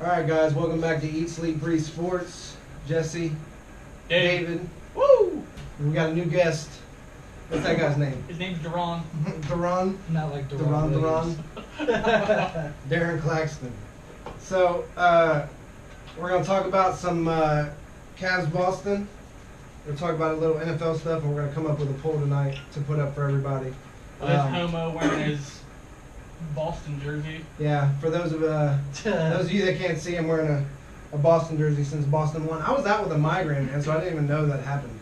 Alright guys, welcome back to Eat, Sleep, Breathe Sports. Jesse, David. Woo! We got a new guest. What's that guy's name? His name's Darren. Darren? Not like Darren. Darren Claxton. So, we're going to talk about some Cavs Boston. We're going to talk about a little NFL stuff, and we're going to come up with a poll tonight to put up for everybody. There's Homo wearing his Boston jersey. Yeah, for those of you that can't see, I'm wearing a Boston jersey since Boston won. I was out with a migraine, and so I didn't even know that happened.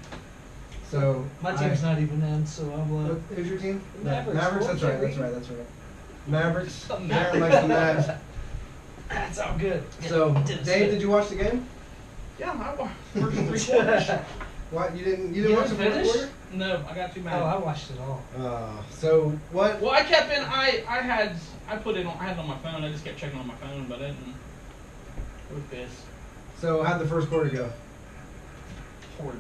So my team's not even in, so I'm who's your team? Mavericks. Mavericks. That's right. Mavericks. Darren likes the Mavs. That's all good. So, Dave, did you watch the game? Yeah, I watched the first 3 quarters. What? You didn't watch the fourth quarter? No, I got too mad. Oh, I watched it all. So what? Well, I kept in. I had it on my phone. I just kept checking on my phone, but I didn't. It was pissed. So how'd the first quarter go? Horrid.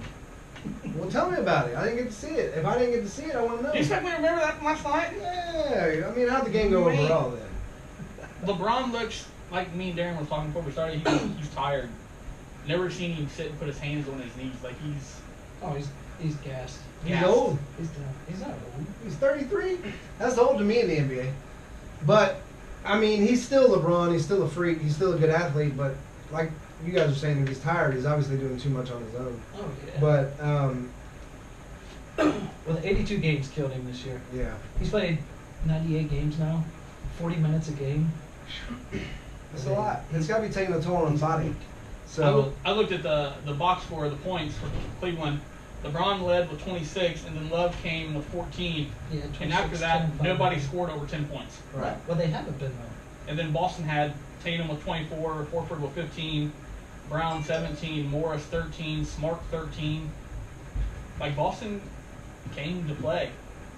Well, tell me about it. I didn't get to see it. If I didn't get to see it, I want to know. Do you expect me to remember that from last night? Yeah. I mean, how'd the game go overall then? LeBron looks like me and Darren was talking before we started. He's tired. Never seen him sit and put his hands on his knees. Like he's gassed. He's old. He's not old. He's 33. That's old to me in the NBA. But I mean, he's still LeBron. He's still a freak. He's still a good athlete. But like you guys are saying, if he's tired, he's obviously doing too much on his own. Oh yeah. But well, the 82 games killed him this year. yeah, He's played 98 games now, 40 minutes a game. it's a lot. It's got to be taking a toll on his body. So I looked at the box score of the points for Cleveland. LeBron led with 26, and then Love came with 14. Yeah, And after that, 10, nobody scored over 10 points. right. Well, they haven't been though. And then Boston had Tatum with 24, Horford with 15, Brown 17, Morris 13, Smart 13. Like, Boston came to play.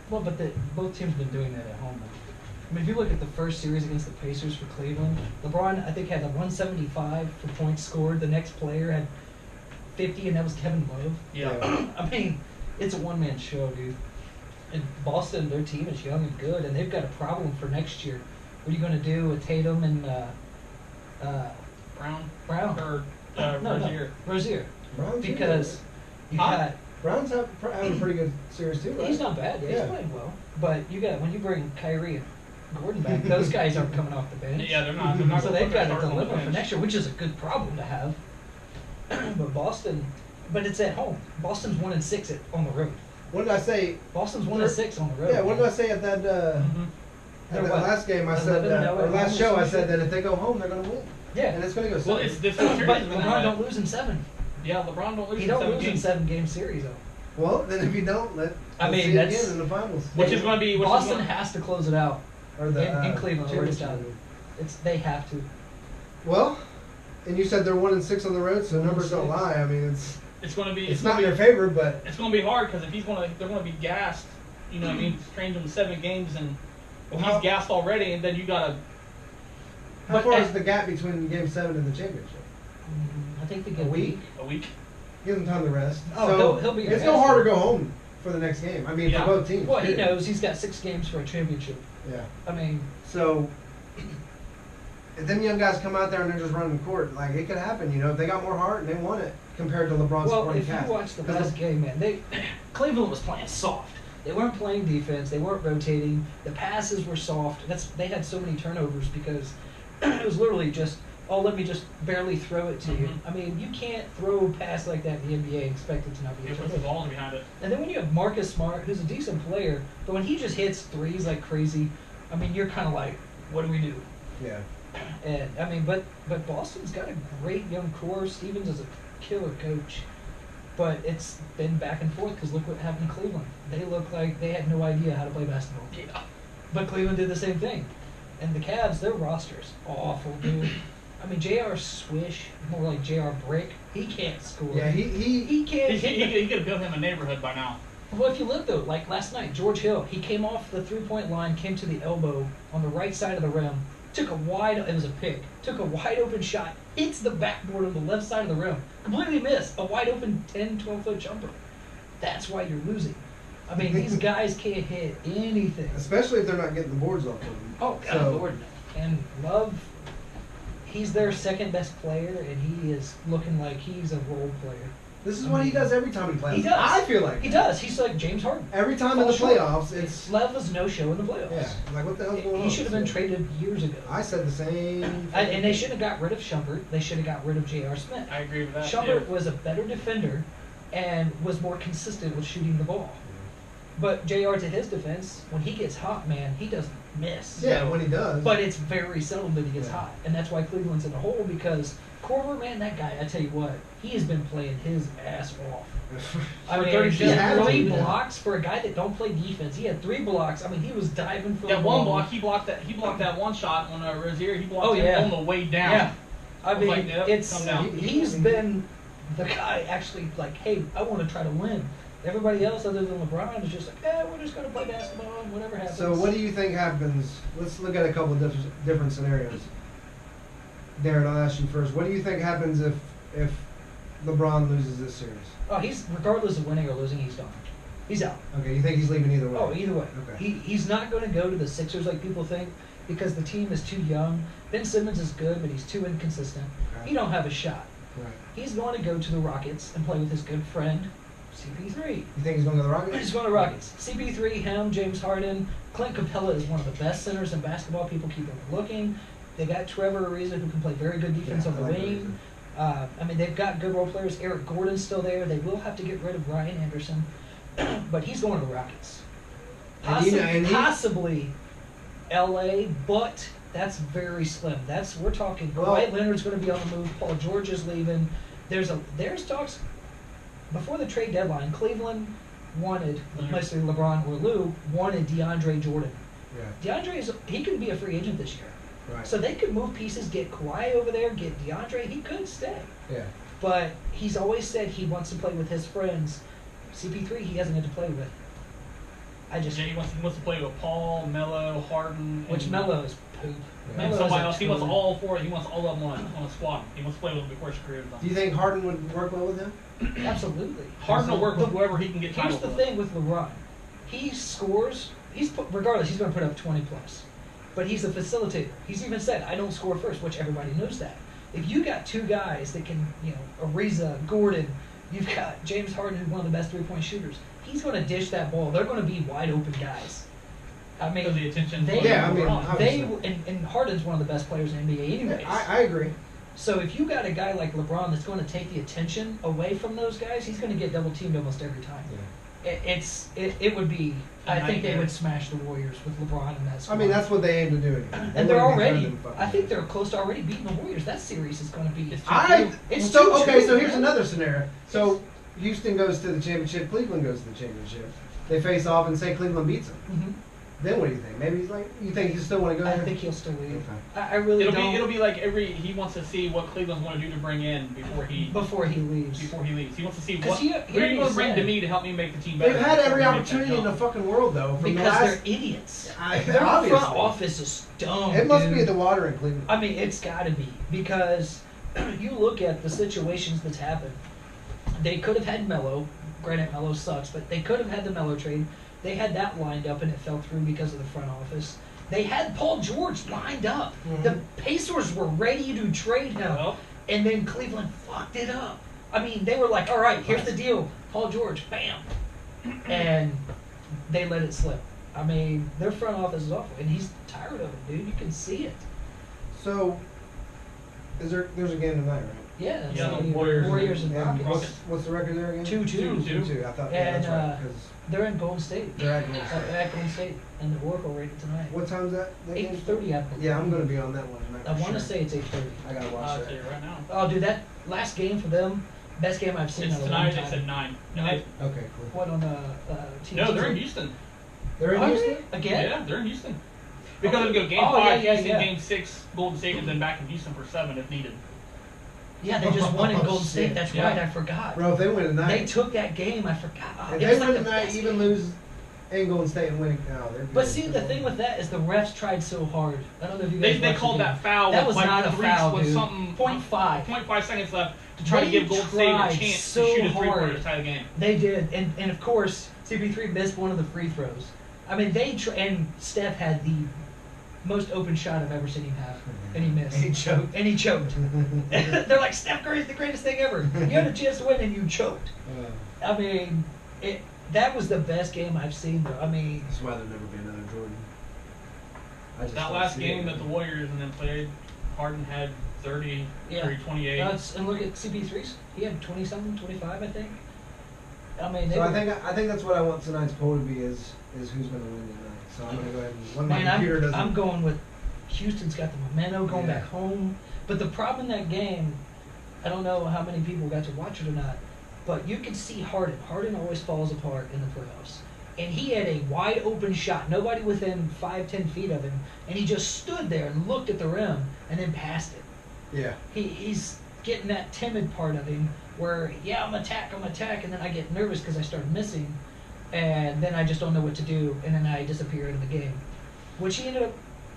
Well, but both teams have been doing that at home. I mean, if you look at the first series against the Pacers for Cleveland, LeBron, I think, had a 175 for points scored. The next player had 50, and that was Kevin Love. Yeah. I mean, it's a one-man show, dude. And Boston, their team is young and good, and they've got a problem for next year. What are you going to do with Tatum and Brown? Brown? Or Rozier. Rozier. Brown's Because you got... Brown's having a pretty good series too, right? He's not bad. Yeah, Yeah. he's playing well. But when you bring Kyrie and Gordon back, those guys aren't coming off the bench. Yeah, they're not. So they've got to starting on the deliver for bench. next year, which is a good problem to have. But it's at home. Boston's 1-6 on the road. What did I say? Boston's 1-6 on the road. Yeah, what did I say at that They're what? last game? I said 11-0 or at last home show. or I said something? that if they go home, they're going to win. Yeah. And it's going to go. Well, 7. it's this series. But is LeBron now don't lose in 7. Yeah, LeBron don't lose He in don't 7 lose in games. 7-game series though. Well, then if you don't, let's see it that's again in the finals. Which is going to be Boston has to close it out Or the in Cleveland. Or it's championship. out. They have to. Well, and you said they're 1-6 on the road, so numbers don't 1-6. lie. I mean, It's going to be. it's not in their favor, but It's going to be hard because if they're going to be gassed. You know what I mean? Trained him 7 games, and if Well, he's gassed already, and then you got to. how far is the gap between Game 7 and the championship? I think they A get week? A week. Give them time to rest. Oh, so he'll be it's no rested. hard to go home for the next game. I mean, Yeah. for both teams. Well, he period. knows he's got 6 games for a championship. Yeah. I mean, So, if them young guys come out there and they're just running the court, like, it could happen, you know. If they got more heart and they won it compared to LeBron's well, supporting if you cast. watch the last game, man, Cleveland was playing soft. They weren't playing defense. They weren't rotating. The passes were soft. They had so many turnovers because it was literally just, oh, let me just barely throw it to you. Mhm. I mean, you can't throw a pass like that in the NBA and expect it to not be a It puts the turnover. balls behind it. And then when you have Marcus Smart, who's a decent player, but when he just hits threes like crazy, I mean, you're kind of like, what do we do? Yeah. And I mean, but Boston's got a great young core. Stevens is a killer coach, but it's been back and forth because look what happened in Cleveland. They look like they had no idea how to play basketball. Yeah. But Cleveland did the same thing. And the Cavs, their roster's awful, dude. I mean, J.R. Swish, more like J.R. Brick. He can't score. Yeah, he can't hit. He could have built him a neighborhood by now. Well, if you look though, like last night, George Hill, he came off the 3-point line, came to the elbow on the right side of the rim, it was a pick, took a wide open shot, hits the backboard on the left side of the rim, completely missed a wide open 10, 12-foot jumper. That's why you're losing. I mean, these guys can't hit anything. especially if they're not getting the boards off of them. Oh, God, So- Lord, no. And Love, he's their second best player, and he is looking like he's a role player. This is what he does every time he plays. He does. I feel like he does. He's like James Harden. every time in the playoffs, it's Love was no show in the playoffs. yeah. Like what the hell's going on? He should have been So, traded years ago. I said the same. And they should have got rid of Shumpert. They should have got rid of J.R. Smith. I agree with that. Shumpert was a better defender and was more consistent with shooting the ball. But J.R., to his defense, when he gets hot, man, he doesn't miss. Yeah, when he does. But it's very seldom that he gets Yeah. hot. And that's why Cleveland's in a hole, because Korver, man, that guy, I tell you what, he has been playing his ass off. I For mean, 30 he had seconds, 3 yeah. blocks for a guy that don't play defense. He had 3 blocks. I mean, he was diving for That the one ball. block, he blocked that one shot on Rozier. He blocked Oh, it yeah. on the way down. Yeah. I was mean, like, yep, it's come down. he's been the guy actually like, hey, I want to try to win. Everybody else other than LeBron is just like, we're just going to play basketball and whatever happens. So what do you think happens? Let's look at a couple of different scenarios. Darren, I'll ask you first. What do you think happens if LeBron loses this series? Oh, he's regardless of winning or losing, he's gone. He's out. Okay, you think he's leaving either way? Oh, either way. Okay. He's not going to go to the Sixers like people think because the team is too young. Ben Simmons is good, but he's too inconsistent. Okay. He don't have a shot. Right. He's going to go to the Rockets and play with his good friend, CP3. You think he's going to the Rockets? He's going to Rockets. CP3, him, James Harden. Clint Capella is one of the best centers in basketball. People keep overlooking. They got Trevor Ariza, who can play very good defense Yeah, on the I like wing. I mean, they've got good role players. Eric Gordon's still there. They will have to get rid of Ryan Anderson, but he's going to the Rockets. Possibly LA, but that's very slim. We're talking. Kawhi Leonard's going to be on the move. Paul George is leaving. There's talks before the trade deadline. Cleveland wanted, mostly LeBron or Lou, wanted DeAndre Jordan. Yeah. He could be a free agent this year. Right. So they could move pieces, get Kawhi over there, get DeAndre. He could stay. Yeah. But he's always said he wants to play with his friends. CP3, he hasn't had to play with. He wants to play with Paul, Melo, Harden, Which Melo is poop. Yeah. and Melo is somebody a else. He wants tool. all four. He wants all of them on a squad. He wants to play with them before his career is done. Do you think Harden would work well with him? Absolutely. Harden will work with whoever he can get Here's titles the with. thing with LeBron. He scores. Regardless, he's going to put up 20 plus. But he's a facilitator. He's even said, I don't score first, which everybody knows that. If you got 2 guys that can, Ariza, Gordon, you've got James Harden, who's one of the best 3-point shooters. He's going to dish that ball. They're going to be wide open guys. I mean, Because the attention. and Harden's one of the best players in the NBA anyways. I agree. So if you got a guy like LeBron that's going to take the attention away from those guys, he's going to get double teamed almost every time. Yeah. It would be. I think they would smash the Warriors with LeBron and that squad. I mean, that's what they aim to do. Anyway. And they're already. I think they're close to already beating the Warriors. That series is going to be. It's So 2-2. here's another scenario. So Houston goes to the championship. Cleveland goes to the championship. They face off and say Cleveland beats them. Mm-hmm. Then what do you think? Maybe you think you still want to go there? I think he'll still leave. Okay. I really don't. It'll be like he wants to see what Cleveland's going to do to bring in before he leaves. He wants to see what he are you going to bring to me to help me make the team better. They've had every before we make opportunity that in the jump. fucking world, though. From Because the last, they're idiots. Obviously. Their front office is dumb. It must dude. be the water in Cleveland. I mean, it's got to be because you look at the situations that's happened. They could have had Melo. Granted, Melo sucks, but they could have had the Melo trade. They had that lined up and it fell through because of the front office. They had Paul George lined up. Mhm. The Pacers were ready to trade him, Well, and then Cleveland fucked it up. I mean, they were like, "All right, here's the deal, Paul George, bam," and they let it slip. I mean, their front office is awful, and he's tired of it, dude. You can see it. So, there's a game tonight, right? Yeah, Yeah, the the Warriors and And Rockets. what's the record there again? 2-2. 2-2. I thought And, that's right. 'Cause They're in Golden State. they're at Golden State. At Golden State, and the Oracle rated tonight. What time's that? game? 8:30, I believe. Yeah, I'm going to be on that one tonight. I for want to sure. say it's 8:30. I got to watch I'll that. tell you right now. Oh, dude, that last game for them, best game I've seen It's in a long tonight. time. It's at 9. Night. Okay, cool. What on TV? No, they're in Houston. They're in Are Houston? they? Again? Yeah, they're in Houston. Because they go game Oh, 5, yeah, Houston, yeah. game 6, Golden State, and then back in Houston for 7 if needed. Yeah, they just won in Oh, Golden State. shit. That's Yeah. right. I forgot. Bro, if they win tonight, They took that game. I forgot. if It they was win like the tonight, best even game. lose in Golden State and win, no, they're good. But see, the thing with that is the refs tried so hard. I don't know if you guys They watched called the game. that foul That with was not a foul, with dude. something 0.5. 0.5 seconds left to try to They give Golden State a tried chance so to shoot a three-pointer hard. to tie the game. They did, and of course CP3 missed one of the free throws. I mean, and Steph had the most open shot I've ever seen him have, and he missed. And he choked. And he choked. They're like, Steph Curry's the greatest thing ever. You had a chance to win and you choked. I mean, that was the best game I've seen, though. I mean, That's why there'll never be another Jordan. I just That don't last see game it. that the Warriors and then played, Harden had 30, Yeah. 28. and look at CP3's. He had 20-something, 25, I think. I mean, So I think that's what I want tonight's poll to be is who's going to win tonight. So I'm going to go ahead and when my computer doesn't. I'm going with Houston's got the momentum going Yeah. back home. But the problem in that game, I don't know how many people got to watch it or not, but you could see Harden. Harden always falls apart in the playoffs. And he had a wide open shot, nobody within 5-10 feet of him, and he just stood there and looked at the rim and then passed it. Yeah. He's getting that timid part of him where, yeah, I'm attack, and then I get nervous because I start missing, and then I just don't know what to do, and then I disappear in the game. Which he ended up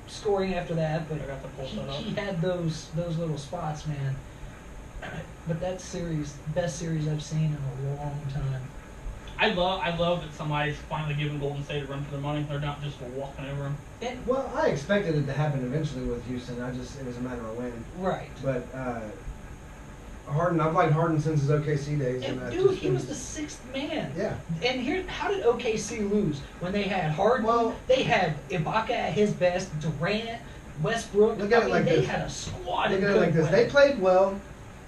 scoring after that, but I got the pull set up. he had those little spots, man. But that series, best series I've seen in a long time. I love that somebody's finally giving Golden State a run for their money. They're not just walking over them. And, Well, I expected it to happen eventually with Houston. It was a matter of when. right. But Harden, I've liked Harden since his OKC days. And I dude, just he was think- the sixth man. Yeah. And here, how did OKC lose when they had Harden? Well- they had Ibaka at his best, Durant, Westbrook. Look at it like they this. had a squad. Look and at it like couldn't this. win. They played well,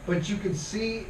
but you could see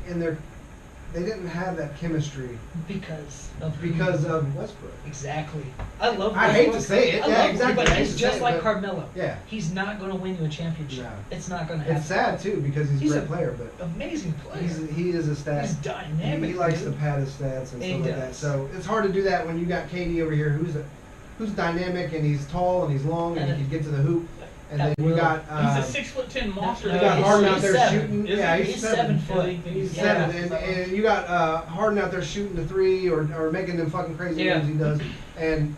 they didn't have that chemistry because of Westbrook. Exactly. I love. I hate to Westbrook. say it. I Yeah, love exactly. But I hate he's to just say it, like but- Carmelo. Yeah. He's not going to win you a championship. No. It's not going to happen. It's sad too because he's a great player, but Amazing player. he is a stat. He's dynamic. He likes to dude. pad his stats and He stuff like that. does. So it's hard to do that when you got KD over here, who's dynamic and he's tall and he's long and he can get to the hoop, and then you got He's a 6'10" monster. you No, got he's- Harden out he's there 7. shooting. Is Yeah, he? he's He's 7. 7 foot. He's Yeah. 7, and you got Harden out there shooting the 3 or making them fucking crazy Yeah. moves he does, and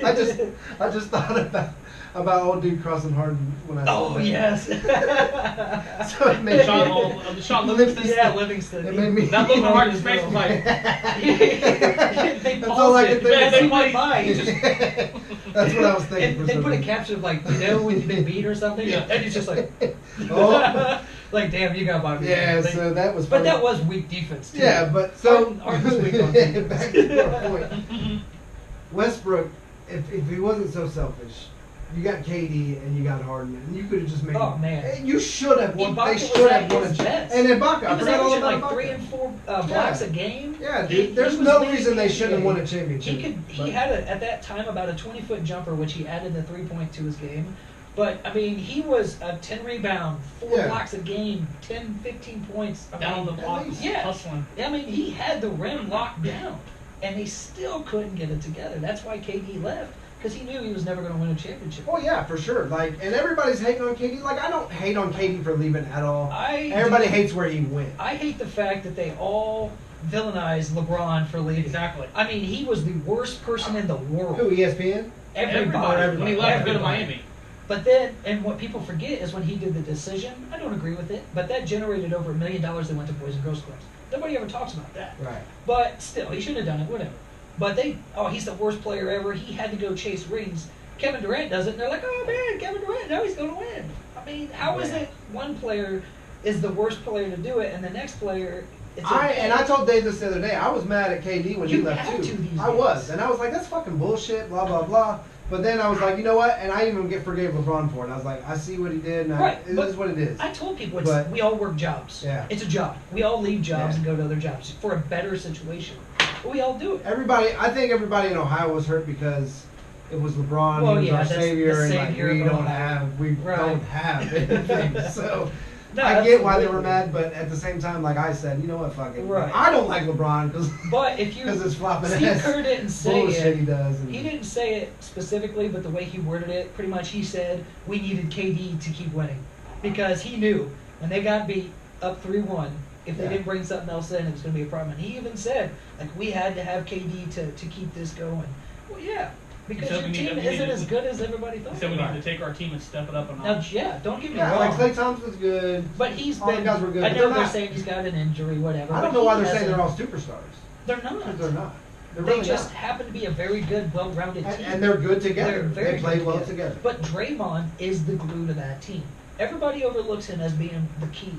I just thought about old dude crossing Harden when I saw Oh that. yes. So it made Sean Livingston. Yeah, Livingston. It made me. That look on Harden's face was like, They That's all I paused could it. think They of. went by. He just- That's what I was thinking. And they put a caption of like, when you've been beat or something, Yeah. and he's just like, Oh. like, damn, you got by me. Yeah, Like, so that was. but funny. that was weak defense too. Yeah, but so Harden's weak on defense. back to our point. Westbrook, if he wasn't so selfish, you got KD and you got Harden, and you could have just made. Oh, man. You should have won. Ibaka They was should at have won. his best. And Ibaka, He I was forgot all averaging about like Ibaka. 3 and 4 blocks a game. Yeah, He- dude. There's he was no leading reason they the shouldn't have NBA. won a championship. He but- had at that time about a 20-foot jumper, which he added the 3-point to his game. But I mean, he was a 10 rebound, 4 Yeah. blocks a game, 10, 15 points. I down mean, the block, Yeah. hustling. I mean, he had the rim locked down, and they still couldn't get it together. That's why KD left, because he knew he was never going to win a championship. Oh yeah, for sure. Like, and everybody's hating on KD. Like, I don't hate on KD for leaving at all. Everybody hates where he went. I hate the fact that they all villainize LeBron for leaving. Exactly. I mean, he was the worst person in the world. Who, ESPN? Everybody. When he left to go to Everybody. Miami. But then, and what people forget is when he did the decision, I don't agree with it, but that generated over $1 million that went to Boys and Girls Clubs. Nobody ever talks about that. Right. But still, he shouldn't have done it, whatever. But he's the worst player ever. He had to go chase rings. Kevin Durant does it, and they're like, oh man, Kevin Durant, now he's going to win. I mean, how is it one player is the worst player to do it, and the next player, it's okay? I told Dave this the other day. I was mad at KD when he You left have too. to these I days. was, and I was like, that's fucking bullshit. Blah blah blah. But then I was like, you know what? And I even forgave LeBron for it. I was like, I see what he did, and Right, it but is what it is. I told people But- we all work jobs. Yeah. It's a job. We all leave jobs Yeah. and go to other jobs for a better situation. But we all do it. I think everybody in Ohio was hurt because it was LeBron. Well, he was yeah, our that's savior, the and savior like, of Ohio. we Right. don't have anything. So No, I get why they were absolutely. mad, but at the same time, like I said, you know what? Fuck it. Right. I don't like LeBron because But if you it's flopping Steve ass Kerr didn't say bullshit it. he does. And He didn't say it specifically, but the way he worded it, pretty much he said we needed KD to keep winning. Because he knew when they got beat up 3-1, if they Yeah. didn't bring something else in, it was going to be a problem. And he even said, like, we had to have KD to keep this going. Well, yeah, because said your we team need- isn't as good as everybody He thought. said we Right. need to take our team and step it up a Now, notch. yeah, don't get me Yeah, wrong. like Klay Thompson's good. But he's All the been. guys were good, I but know they're they're not. saying he's got an injury, whatever. I but don't know he why they're saying hasn't- they're all superstars. They're not. Because they're not. They're They really just not. happen to be a very good, well-rounded team. And they're good together. They're very They play good well together. But Draymond is the glue to that team. Everybody overlooks him as being the key.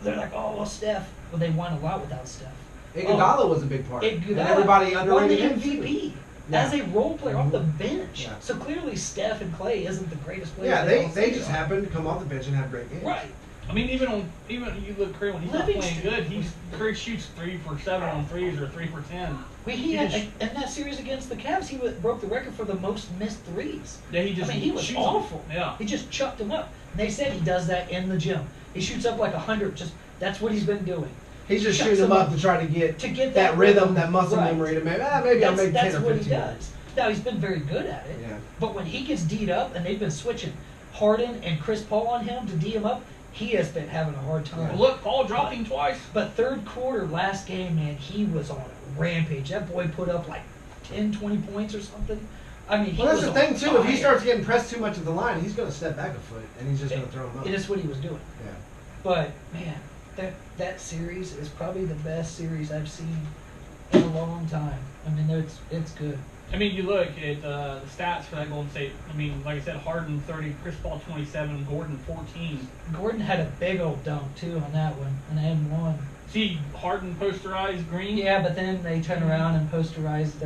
They're like, oh, well, Steph. Well, they won a lot without Steph. Iguodala was a big part. And Iguodala everybody won underrated the him MVP too. as Yeah. a role player off the bench. Yeah. So clearly, Steph and Clay isn't the greatest players. Yeah, all they say just are. happened to come off the bench and have great games. Right. I mean, even you look Curry when he's not playing Livingston. good. Curry shoots 3 for 7 on threes or 3 for 10. Well, He had, just- in that series against the Cavs, he broke the record for the most missed threes. Yeah, he just. I mean, he was shoots awful. them. Yeah. He just chucked them up. And they said he does that in the gym. He shoots up like 100. Just that's what he's been doing. He's just Shuts shooting them them up to try to get that that rhythm, that muscle right. memory to maybe I'll make 10 That's or 15. what he does. Now he's been very good at it. Yeah. But when he gets D'd up, and they've been switching Harden and Chris Paul on him to D him up, he has been having a hard time. Yeah. Well, look, Paul dropped him twice. But third quarter last game, man, he was on a rampage. That boy put up like 10, 20 points or something. I mean, he Well, that's was the thing on too. If he fire. starts getting pressed too much at the line, he's going to step back a foot and he's just going to throw him up. It is what he was doing. Yeah. But man, that series is probably the best series I've seen in a long time. I mean, it's good. I mean, you look at the stats for that Golden State. I mean, like I said, Harden 30, Chris Paul 27, Gordon 14. Gordon had a big old dunk too on that one, and one. See, Harden posterized Green. Yeah, but then they turned around and posterized.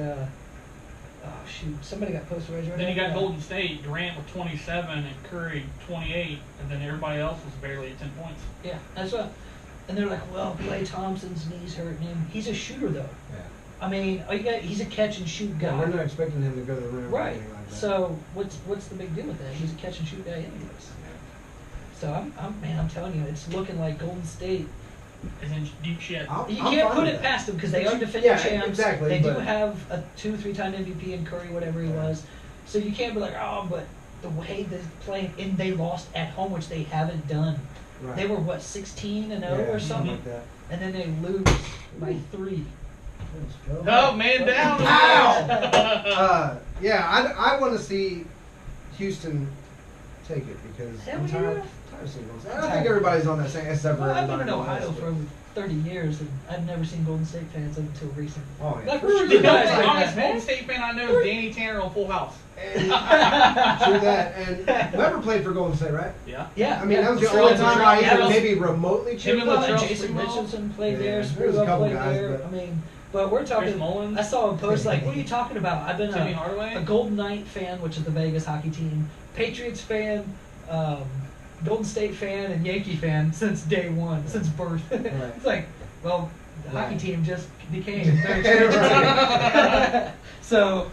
Oh shoot! Somebody got posterized right Then you got after that. Golden State, Durant with 27 and Curry 28, and then everybody else was barely at 10 points. Yeah, that's what. And they're like, well, Klay Thompson's knees hurting him. He's a shooter though. Yeah. I mean, he's a catch and shoot guy. Yeah, we're not expecting him to go to the rim or Right. anything like that. So what's the big deal with that? He's a catch and shoot guy anyways. So I'm telling you, it's looking like Golden State. Is in deep shit. You I'm can't fine put with it that. past them because they are defending Yeah, champs. exactly, They do but- have a 2-3-time MVP in Curry, whatever he Yeah. was. So you can't be like, oh, but the way they're playing, and they lost at home, which they haven't done. Right. They were what 16-0 Yeah, or something, like that. and then they lose by 3. Oh, man down. Ow! Yeah, I want to see Houston take it because Hell I'm yeah. tired of seeing Golden State. I don't think everybody's on that same except for Well, I've been everybody in in Ohio Ohio for over 30 years, and I've never seen Golden State fans up until recently. Oh yeah. Like, For who are sure. you The guys only like honest that, man? Golden State fan I know is Danny Tanner on Full House. And, true that. And Weber played for Golden State, right? Yeah. Yeah, I mean, that was the So only it's time true. I Yeah, even it was- maybe remotely cheered Him and for Well, them. Latrell Jason Sprewell. Richardson played Yeah, there. there's a Sprewell couple played guys, there. but- I mean, but we're Chris talking. Mullins. I saw a post like, "What are you talking about?" I've been Timmy a Hardaway. Golden Knight fan, which is the Vegas hockey team, Patriots fan, Golden State fan, and Yankee fan since day one, since birth. It's like, well, the hockey Right. team just became their expansion team. So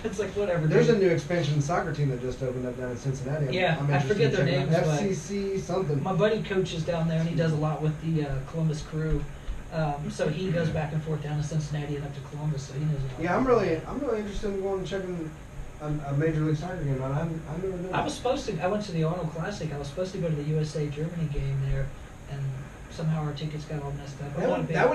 it's like whatever. There's a dude. new expansion soccer team that just opened up down in Cincinnati. Yeah, I'm I interested forget in their checking out names, but- FCC something. My buddy coaches down there, and he does a lot with the Columbus Crew. So he goes back and forth down to Cincinnati and up to Columbus, so he knows a lot. Yeah, I'm really interested in going and checking a Major League Soccer game. I've never done I that. was supposed to. I went to the Arnold Classic. I was supposed to go to the USA Germany game there, and somehow our tickets got all messed up. That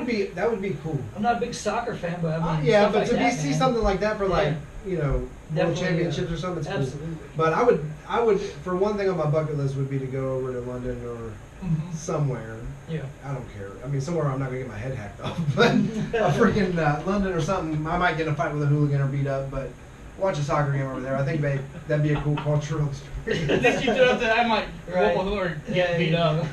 would be cool. I'm not a big soccer fan, but I mean, Yeah, stuff but like to that, see man. something like that for like Yeah. world Definitely, championships or something, it's cool. Absolutely. But I would for one thing on my bucket list would be to go over to London or Mhm. somewhere. Yeah. I don't care. I mean, somewhere I'm not gonna get my head hacked off, but a freaking London or something. I might get in a fight with a hooligan or beat up, but watch a soccer game over there. I think that'd be a cool cultural experience. Just you do it that I might Right. whoop or Yeah, get beat you up.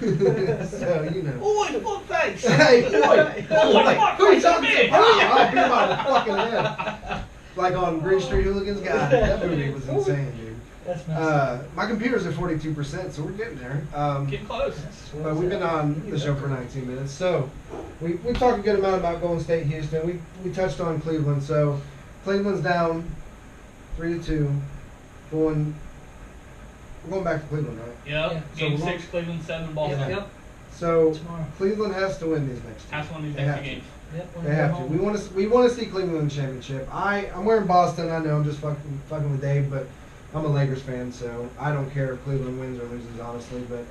So you know. Oh, the fuck face. Hey, boy, Oh, like, fuck, who are you face, talking man. to? I'll beat him out of the fucking head. Like on Green Street Hooligans. God, that movie was insane, dude. That's nice. My computer's at 42%, so we're getting there. Getting close. But we've been on the show for 19 minutes, so we talked a good amount about Golden State, Houston. We touched on Cleveland, so Cleveland's down 3-2. We're going back to Cleveland, right? Yep. Yeah. So Game we're 6, Cleveland 7, Boston. Yep, yep. So Tomorrow. Cleveland has to win these next two. That's one of these They next have two to. games. Yep, They have to. We want to see Cleveland in the championship. I'm wearing Boston. I know I'm just fucking with Dave, but I'm a Lakers fan, so I don't care if Cleveland wins or loses, honestly. But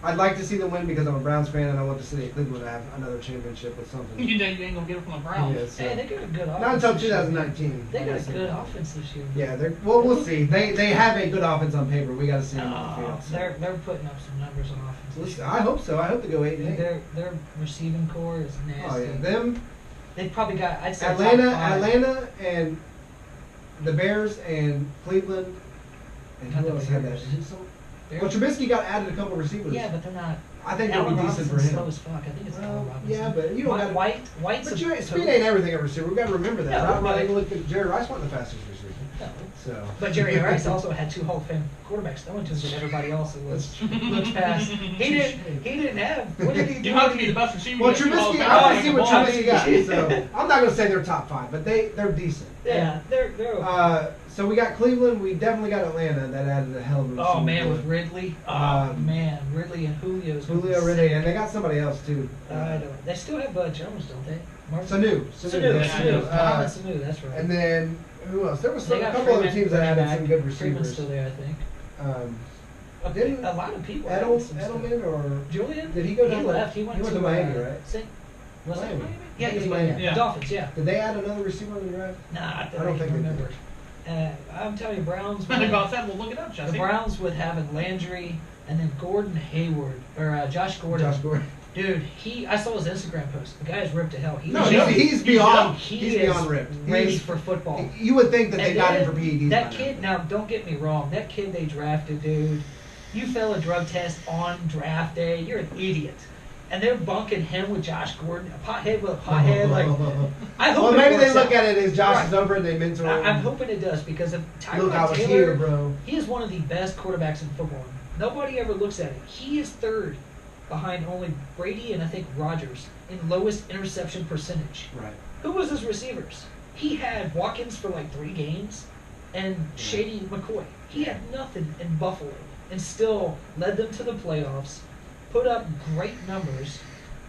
I'd like to see them win because I'm a Browns fan, and I want to see Cleveland have another championship with something. You know you ain't gonna get it from the Browns. Yeah, so- Hey, they got a good offense. Not until this year, man. 2019. They got a honestly. good offense this year. Yeah, we'll see. They have a good offense on paper. We got to see them on the Oh, field. So. they're putting up some numbers on offense. We'll this see. year. I hope so. I hope to go 8-8. Their receiving core is nasty. Oh yeah, them. They probably got, I'd say, Atlanta, top 5. Atlanta, and the Bears and Cleveland. And Not who the else had that? Bears. Well, Trubisky got added a couple receivers. Yeah, but they're not. I think they'll be Allen decent for Robinson's him. slow as fuck. I think it's Allen Well, Robinson. yeah, but you don't got White's But a speed ain't everything at receiver. We've got to remember that. No, Right? We're not right. going to look at Jerry Rice wasn't the fastest receiver. No. So. But Jerry Rice also had 2 Hall of Fame quarterbacks throwing to him than everybody else looks past. He didn't have. What did he do? You have to be the best receiver. Well, to get Trubisky, the I ball want back to see and what ball. Trubisky got. So I'm not going to say they're top 5, but they're decent. Yeah, they're okay. So we got Cleveland. We definitely got Atlanta. That added a hell of a receiver. Oh man, with Ridley. Oh man, Ridley and Julio's. Julio Ridley, and they got somebody else too. I don't. They still have Jones, don't they? Sanu. Sanu. Mohamed Sanu. That's right. And then who else? There was They a got couple other Freeman, teams that running added back. some good Freeman's receivers. still there, I think. Didn't A lot of people. added some stuff. Edelman or Julian? did he go down? He left. He went to Miami, right? Was Miami. it Miami? Yeah, I think it's yeah, Miami. Yeah. Dolphins, yeah. Did they add another receiver in the draft? Nah, I I don't can think they remember. I'm telling you, Browns. And won- about that, we'll look it up, the Jesse. Browns with having Landry and then Gordon Hayward or Josh Gordon. Josh Gordon. Dude, I saw his Instagram post. The guy's ripped to hell. No, young. he's beyond. He He's is beyond ripped. ready He's- for football. You would think that they And got him then for PEDs. That by kid, now. now don't get me wrong, that kid they drafted, dude, you fail a drug test on draft day, you're an idiot. And they're bunking him with Josh Gordon, a pothead with a pothead. Like, I hope Well, it maybe they works look out. at it as Josh Right. is over and they mentor him. I'm hoping it does because if Look, I Tyrod was Taylor, here, bro. he is one of the best quarterbacks in football. Nobody ever looks at it. He is third behind only Brady and I think Rodgers in lowest interception percentage. Right. Who was his receivers? He had Watkins for like 3 games and Shady McCoy. He had nothing in Buffalo and still led them to the playoffs, put up great numbers.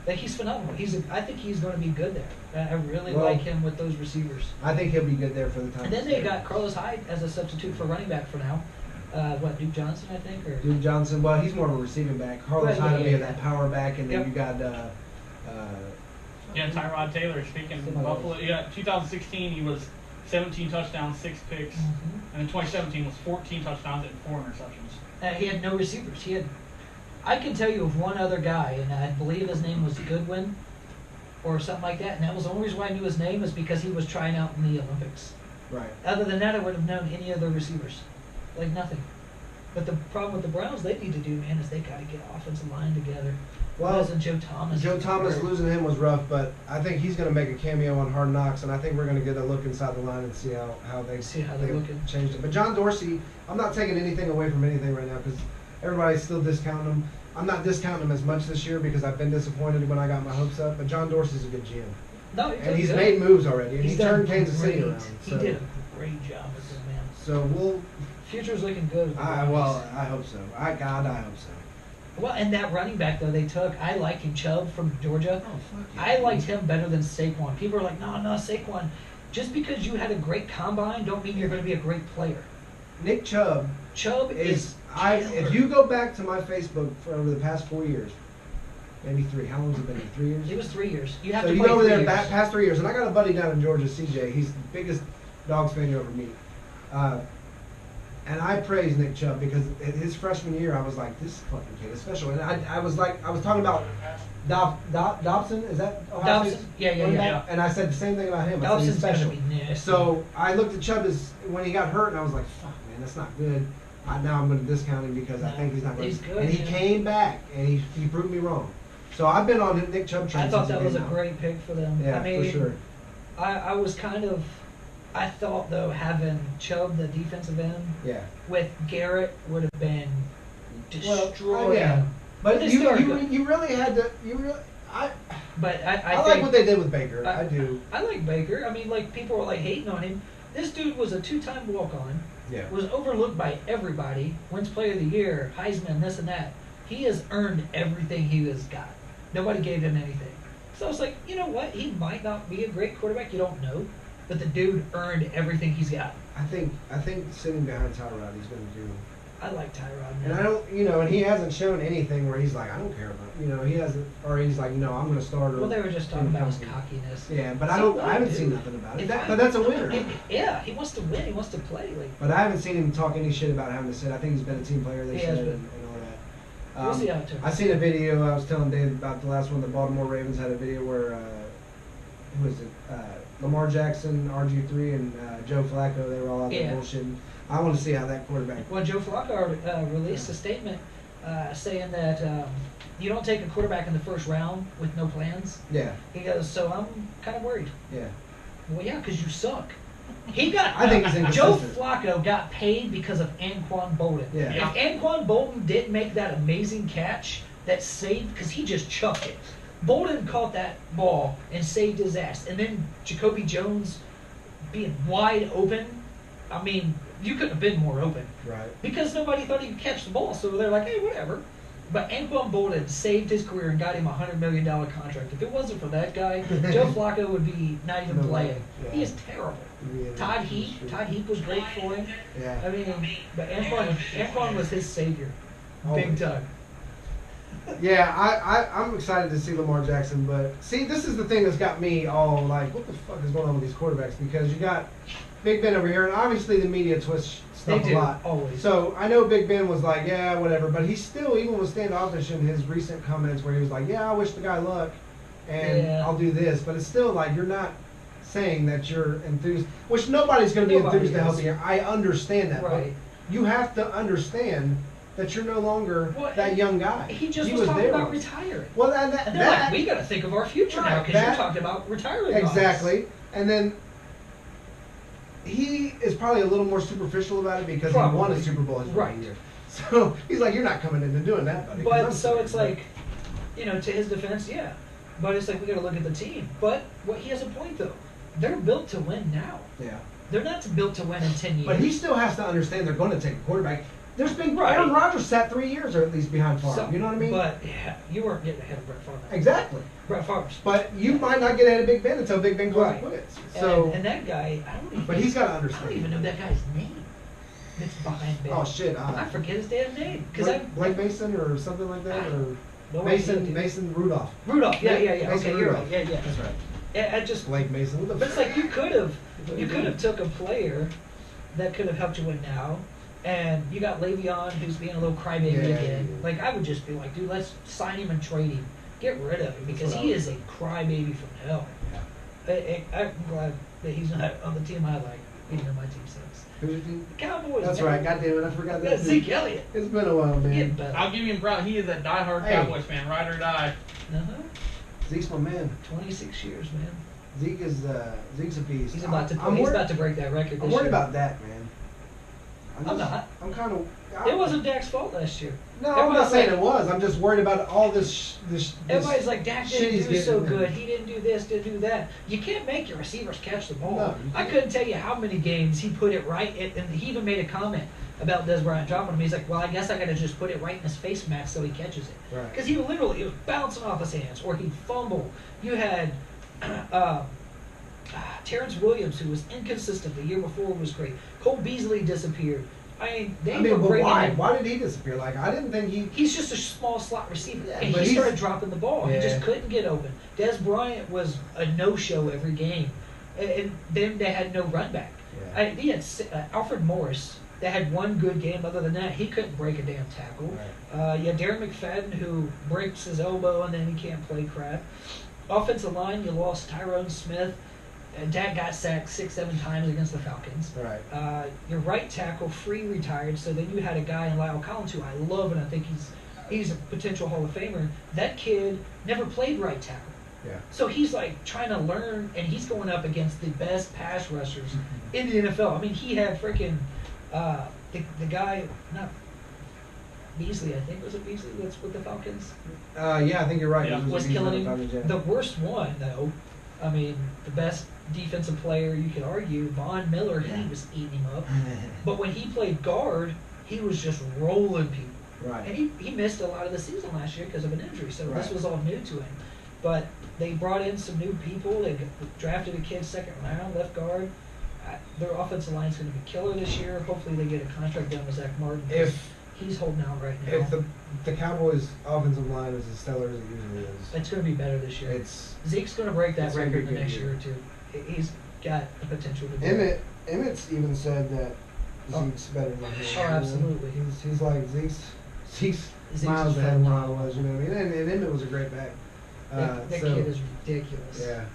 Like, he's phenomenal. I think he's going to be good there. I really Well, like him with those receivers. I think he'll be good there for the time. And then they got Carlos Hyde as a substitute for running back for now. Duke Johnson, I think, or Duke Johnson. Well, he's more of a receiving back. Carlos Well, Hyde will be yeah. that power back, and then Yep. you got. Yeah, Tyrod Taylor, speaking of Somebody Buffalo. Yeah, 2016, he was 17 touchdowns, 6 picks. And in 2017 was 14 touchdowns and 4 interceptions. He had no receivers. I can tell you of one other guy, and I believe his name was Goodwin, or something like that. And that was the only reason why I knew his name is because he was trying out in the Olympics. Right. Other than that, I would have known any other receivers, like nothing. But the problem with the Browns, they need to do, man, is they got to get offensive line together. Well, Wasn't Joe Thomas? Joe Thomas losing him was rough, but I think he's going to make a cameo on Hard Knocks, and I think we're going to get a look inside the line and see how they they're looking. changed it. But John Dorsey, I'm not taking anything away from anything right now because everybody's still discounting him. I'm not discounting him as much this year because I've been disappointed when I got my hopes up. But John Dorsey's a good GM, No, and he's made moves already, and He's he done turned Kansas City great. around. He So, did a great job with them, man. so we'll. Future's looking good. with the Browns. I hope so. I hope so. Well, and that running back though they took, I liked him, Chubb from Georgia. Oh, fuck yeah. I liked him better than Saquon. People are like, no, Saquon. Just because you had a great combine, don't mean you're going to be a great player. Nick Chubb Chubb is if killer. you go back to my Facebook for over the past 4 years, maybe 3. How long has it been? 3 years. It was 3 years. You have So to you play go over 3 there years. past 3 years, and I got a buddy down in Georgia, CJ. He's the biggest Dogs fan you ever meet. And I praise Nick Chubb because in his freshman year, I was like, this fucking kid is special. And I was talking about Dobson. Is that Ohio Dobson? State's Yeah. running back? And I said the same thing about him. I said he's Dobson's going to special. be nasty. So I looked at Chubb as when he got hurt, and I was like, fuck, man, that's not good. Now I'm going to discount him because I No, think he's not good. he's good, And he man. came back, and he proved me wrong. So I've been on Nick Chubb train I thought since that he was a came out. great pick for them. Yeah, I mean, for sure. I was kind of, I thought though having Chubb, the defensive end, Yeah. with Garrett would have been Well, destroyed. yeah. But they you still are good. really had to I But I like think, what they did with Baker. I do. I like Baker. I mean, like, people were like hating on him. This dude was a 2-time walk-on. Yeah. Was overlooked by everybody. Wins Player of the Year, Heisman, this and that. He has earned everything he has got. Nobody gave him anything. So I was like, you know what? He might not be a great quarterback. You don't know. But the dude earned everything he's got. I think sitting behind Tyrod, he's going to do. I like Tyrod. And I don't, and he hasn't shown anything where he's like, I don't care about, he hasn't, or he's like, no, I'm going to start. Well, they were just talking about his cockiness. Yeah, but So I haven't dude, seen nothing about it. if But that's a winner. Yeah, he wants to win. He wants to play. Like, But I haven't seen him talk any shit about having to sit. I think he's been a team player. They He has said been. and all that. we'll see how it turns I seen a video. I was telling Dave about the last one. The Baltimore Ravens had a video where who was it? Lamar Jackson, RG3, and Joe Flacco. They were all out there Yeah. bullshitting. I want to see how that quarterback. Well, Joe Flacco released a statement saying that you don't take a quarterback in the first round with no plans. Yeah, He goes, so I'm kind of worried. yeah. Well, yeah, because you suck. He got. I think he's Joe inconsistent. Flacco got paid because of Anquan Bolden. Yeah. Yeah. If Anquan Bolden didn't make that amazing catch that saved, because he just chucked it. Bolden caught that ball and saved his ass, and then Jacoby Jones being wide open. I mean, you couldn't have been more open Right. because nobody thought he could catch the ball. So they're like, hey, whatever. But Anquan Bolden saved his career and got him a $100 million contract. If it wasn't for that guy, Joe Flacco would be not even No playing. way, yeah. He is terrible. Yeah, Todd that's Heap, true. Todd Heap was great for him. Yeah. I mean, but Anquan was his savior, big Always. time. Yeah, I'm excited to see Lamar Jackson, but see, this is the thing that's got me all like, what the fuck is going on with these quarterbacks? Because you got Big Ben over here, and obviously the media twists They stuff a do lot. always. So I know Big Ben was like, yeah, whatever, but he still even was standoffish in his recent comments where he was like, yeah, I wish the guy luck, and Yeah. I'll do this, but it's still like you're not saying that you're enthused, which nobody's going to be Nobody enthused to help is. you. I understand that, Right. but you have to understand that you're no longer Well, that young guy. He just was talking there about once. retiring. Well, And they're like, we got to think of our future now Right, because you're that- talking about retiring. guys." exactly, and then he is probably a little more superficial about it because he won Probably. a Super Bowl his Right. rookie year. So he's like, you're not coming into doing that, buddy. 'cause I'm But so sorry, it's but- like, to his defense, yeah. But it's like we got to look at the team. But he has a point though. They're built to win now. yeah. They're not built to win in 10 years. But he still has to understand they're going to take a quarterback. There's been Right. Aaron Rodgers sat 3 years or at least behind Favre. So- You know what I mean? But yeah, you weren't getting ahead of Brett Favre. Exactly. Brett Favre's. But you might not get ahead of Big Ben until Big Ben goes Right. and quits. So, and that guy, I don't even. but he's got to I understand. don't even know that guy's name. That's behind Ben. Oh shit! I forget his damn name because I. Blake Mason or something like that, or No idea, Mason dude. Mason Rudolph. Rudolph. Yeah. Mason Okay, you're Rudolph. right. Yeah. That's right. Yeah, I just. Blake Mason. What the But it's fuck? like you could have took a player that could have helped you win now, and you got Le'Veon who's being a little crybaby Yeah, again. yeah. Like I would just be like, dude, let's sign him and trade him, get rid of him because what I he would is a crybaby from hell. Yeah. I'm glad that he's not on the team I like. Even though my team sucks. Who's your team? The Cowboys. That's man. right. God damn it! I forgot that. That's dude. Zeke Elliott. It's been a while, Getting man. better. I'll give him proud. He is a diehard Hey. Cowboys fan, ride or die. Uh-huh. Zeke's my man. 26 years, man. Zeke's a beast. He's about to. I'm He's worried, about to break that record. I'm this worried year. about that, man. I'm not. I'm kind of. It wasn't Dak's fault last year. No, I'm not Everybody's saying like- it was. I'm just worried about all this. Everybody's like, Dak shit didn't he's do so getting in. good. He didn't do this, didn't do that. You can't make your receivers catch the ball. No, you I can't. couldn't tell you how many games he put it right, and he even made a comment about Des Bryant dropping him. He's like, well, I guess I got to just put it right in his face mask so he catches it. Right. Because he literally, it was bouncing off his hands, or he'd fumble. You had Terrence Williams, who was inconsistent. The year before was great. Cole Beasley disappeared. Were But bringing why? in- Why did he disappear? Like I didn't think he. He's just a small slot receiver, Yeah, and but he he's- started dropping the ball. He Yeah. just couldn't get open. Des Bryant was a no-show every game, and then they had no run back. Yeah. He had Alfred Morris that had one good game. Other than that, he couldn't break a damn tackle. You had Darren McFadden who breaks his elbow and then he can't play crap. Offensive line, you lost Tyrone Smith. Dak got sacked 6-7 times against the Falcons. Right. Your right tackle, Free, retired, so then you had a guy in Lyle Collins who I love, and I think he's a potential Hall of Famer. That kid never played right tackle. Yeah. So he's like trying to learn, and he's going up against the best pass rushers in the NFL. I mean, he had freaking the guy, not Beasley, I think, was it Beasley that's with the Falcons? Yeah, I think you're right. Yeah. He Was a beast killing on him. the Falcons, yeah. The worst one, though, I mean, the best defensive player you could argue, Von Miller, he was eating him up. But when he played guard, he was just rolling people. Right. And he missed a lot of the season last year because of an injury, so this Right. was all new to him. But they brought in some new people. They drafted a kid second round, left guard. Their offensive line is going to be killer this year. Hopefully they get a contract done with Zach Martin. If He's holding out right now. if the Cowboys' offensive line is as stellar as it usually is, It's going to be better this year. it's Zeke's going to break that it's gonna be record the good next year. year or two. He's got the potential to do it. Emmett's even said that Oh. Zeke's better than him. Oh, you know? absolutely. He's like Zeke's Zeke's miles ahead of where I phenomenal. was. You know what I mean? And Emmett was a great back. That So, kid is ridiculous. yeah.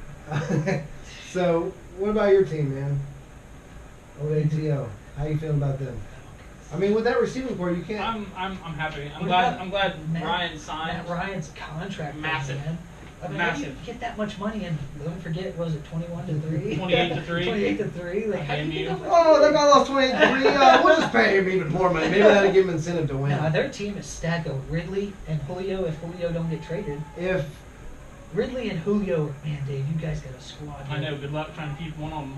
So, what about your team, man? OATO. How you feeling about them? I mean, with that receiving core, you can't. I'm happy. What about I'm glad Matt- Ryan signed. Matt Ryan's contract, Massive. man. I mean, how do you Massive. get that much money and don't forget, was it 21-3? 28-3. 28-3. Like, how do you get that much Oh, money? that guy lost 28-3. We'll just pay him even more money. Maybe that'll give him incentive to win. No, their team is stacked though. Ridley and Julio, if Julio don't get traded. If Ridley and Julio, man, Dave, you guys got a squad. I here. know. Good luck trying to keep one of them.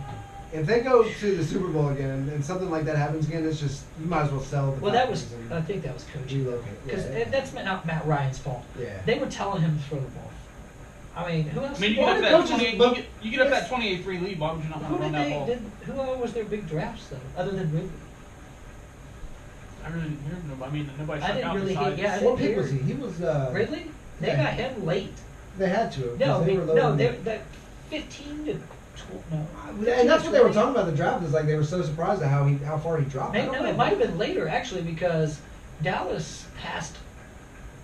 if they go to the Super Bowl again and something like that happens again, it's just you might as well sell the. Well, that was, Falcons I think that was coaching though, relocate. because Yeah. that's not Matt Ryan's fault. Yeah. They were telling him to throw the ball. I mean, who else? I mean, you Well, get up the that coaches- 28. but You get up that 28-3 lead. Why would you not Who want to did run that they? ball? Who was their big drafts though, other than Ridley? I really didn't hear nobody. I mean, nobody I stuck didn't out really besides. hit- yeah, I What didn't pick was he? hear- He was. Ridley? They yeah. got him late. They had to. 'cause No, they were low no, on- they that 15 to 12. No, And that's what they were talking about the draft. Is like they were so surprised at how far he dropped. I Maybe, don't no, know. it might have been later actually because Dallas passed.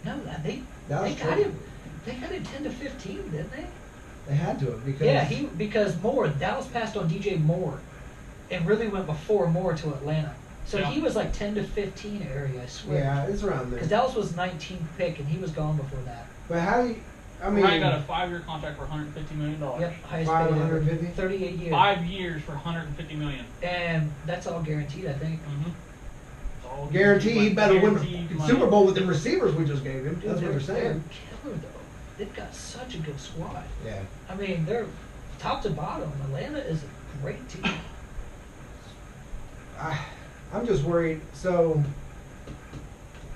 No, they Dallas got traded him. They got him 10 to 15, didn't they? They had to have because. Yeah, because Moore, Dallas passed on DJ Moore, and really went before Moore to Atlanta. So Yeah. he was like 10 to 15 area, I swear. Yeah, it's around there. Because Dallas was 19th pick, and he was gone before that. But how do you? I mean, Ryan got a 5-year contract for $150 million. Yep, highest paid ever. 550? 38 years. 5 years for $150 million. And that's all guaranteed, I think. Mm-hmm. guarantee he better win Guaranteed the money. Super Bowl with the receivers we just gave him. Dude, That's what they're saying. killer though. They've got such a good squad. Yeah. I mean, they're top to bottom. Atlanta is a great team. I'm just worried. So,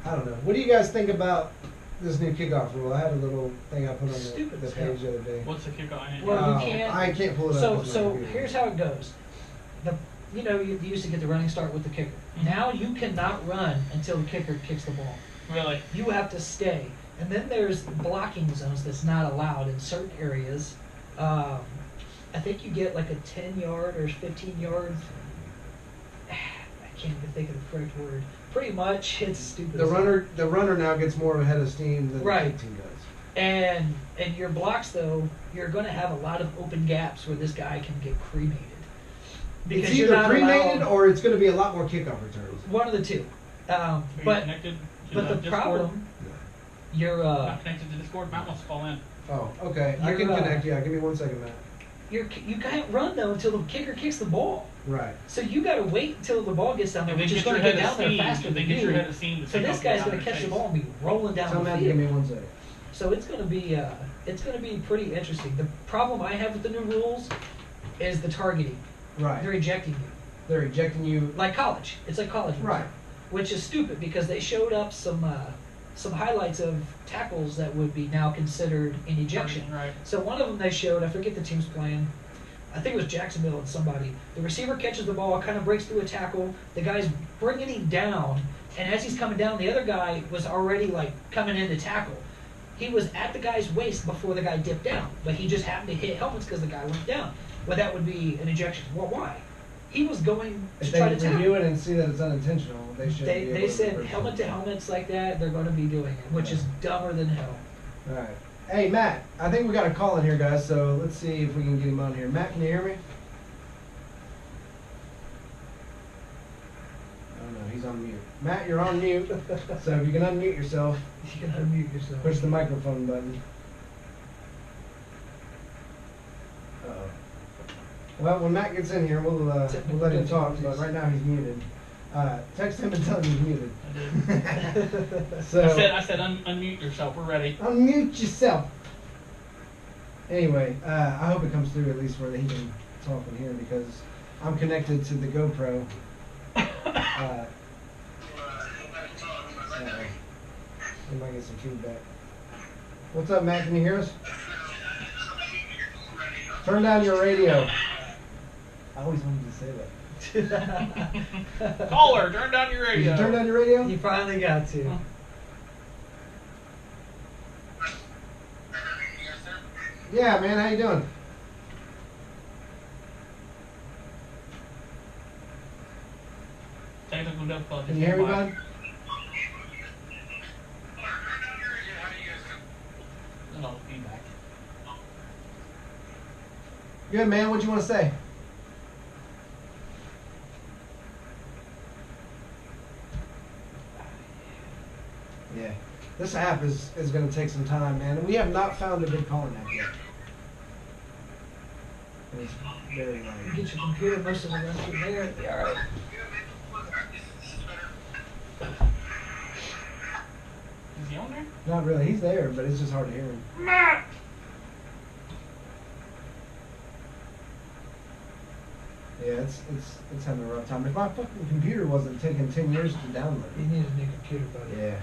I don't know. What do you guys think about this new kickoff rule? I had a little thing I put on Stupid the as page hell. the other day. What's the kickoff? Well, you can't- I can't pull it up. So, with my so computer. here's how it goes. You used to get the running start with the kicker. Mhm. Now you cannot run until the kicker kicks the ball. Really? You have to stay. And then there's blocking zones that's not allowed in certain areas. I think you get like a 10-yard or 15 yards. I can't even think of the correct word. Pretty much, it's stupid. The runner now gets more of a head of steam than Right. the kick team does. And your blocks though, you're going to have a lot of open gaps where this guy can get cremated. It's you're either not cremated allowed- or it's going to be a lot more kickoff returns. one of the two. Are you But connected to but the Discord? problem, you're Not connected to Discord. Matt wants to call in. Oh, okay. I can You're, connect. Yeah, give me 1 second, Matt. you can't run though until the kicker kicks the ball. Right. So you got to wait until the ball gets down there, If they which is get your going to head get of down there steam, faster if they than get your you. head of steam to So take this off guy's down going to their catch the face. ball and be rolling down Tell the Matt to field. give me 1 second. So it's going to be pretty interesting. The problem I have with the new rules is the targeting. Right. They're ejecting you. They're ejecting you. Like college. It's like college. rules. Right. Which is stupid because they showed up some highlights of tackles that would be now considered an ejection. Right. So one of them they showed, I forget the team's playing. I think it was Jacksonville and somebody. The receiver catches the ball, kind of breaks through a tackle. The guy's bringing him down, and as he's coming down, the other guy was already like coming in to tackle. He was at the guy's waist before the guy dipped down, but he just happened to hit helmets because the guy went down. Well, that would be an ejection. Well, why? He was going to If try they to tackle. review it and see that it's unintentional, they should. be able They to said reverse helmet it. to helmets like that, they're going to be doing it, which is dumber than hell. All right. Hey, Matt. I think we got a call in here, guys. So let's see if we can get him on here. Matt, can you hear me? Oh no, he's on mute. Matt, you're on mute. So if you can unmute yourself, You can unmute yourself. push the microphone button. Uh-oh. Well, when Matt gets in here, we'll let him talk. But right now he's muted. Text him and tell him he's muted. I did. So I said unmute yourself. We're ready. unmute yourself. Anyway, I hope it comes through at least where he can talk in here because I'm connected to the GoPro. We might get some feedback. What's up, Matt? Can you hear us? Turn down your radio. I always wanted to say that. Caller, turn down your Did radio. you turn down your radio? You finally got to. Huh. Yeah, man. How you doing? Technical difficulties. Can you hear me, bud? No feedback. Good, man. What you want to say? Yeah. This app is going to take some time, man. And we have not found a good calling app yet. It's very You lame. get your computer, most of it runs through there. It'll be all right. Is he on there? Not really. He's there, but it's just hard to hear him. Yeah, it's having a rough time. If my fucking computer wasn't taking 10 years to download. You need a new computer, buddy. Yeah.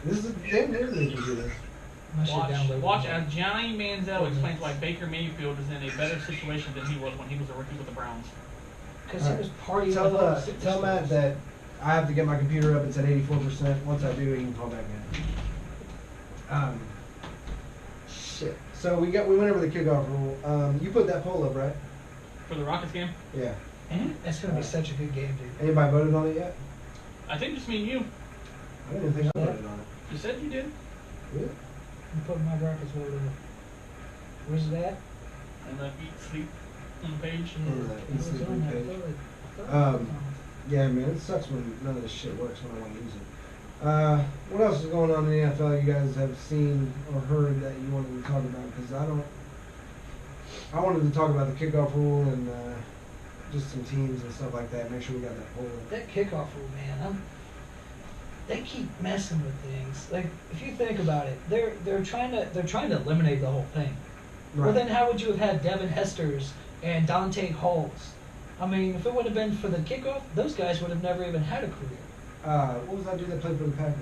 This is a damn near new computer. Unless you download Watch it. as Johnny Manziel explains why Baker Mayfield is in a better situation than he was when he was a rookie with the Browns. Because he was partying with all the Tell Matt that I have to get my computer up. It's at 84%. Once I do, he can call back in. Shit. So we went over the kickoff rule. You put that poll up, right? For the Rockets game? Yeah. That's going to be such a good game, dude. Anybody voted on it yet? I think just me and you. I don't even think I voted on it. You said you did. Really? I'm putting my Rockets vote in. Where's it at? And the Eat Sleep on the page. On the It was Eat.Sleep.Breathe on that page. vote. I thought it was Um, on Yeah, man, it sucks when none of this shit works when I want to use it. What else is going on in the NFL you guys have seen or heard that you wanted to talk about? Because I wanted to talk about the kickoff rule and just some teams and stuff like that. Make sure we got that poll. That kickoff rule, man, they keep messing with things. Like, if you think about it, they're trying to eliminate the whole thing. Well, then how would you have had Devin Hester's and Dante Hall's? I mean, if it would have been for the kickoff, those guys would have never even had a career. What was that dude that played for the Packers?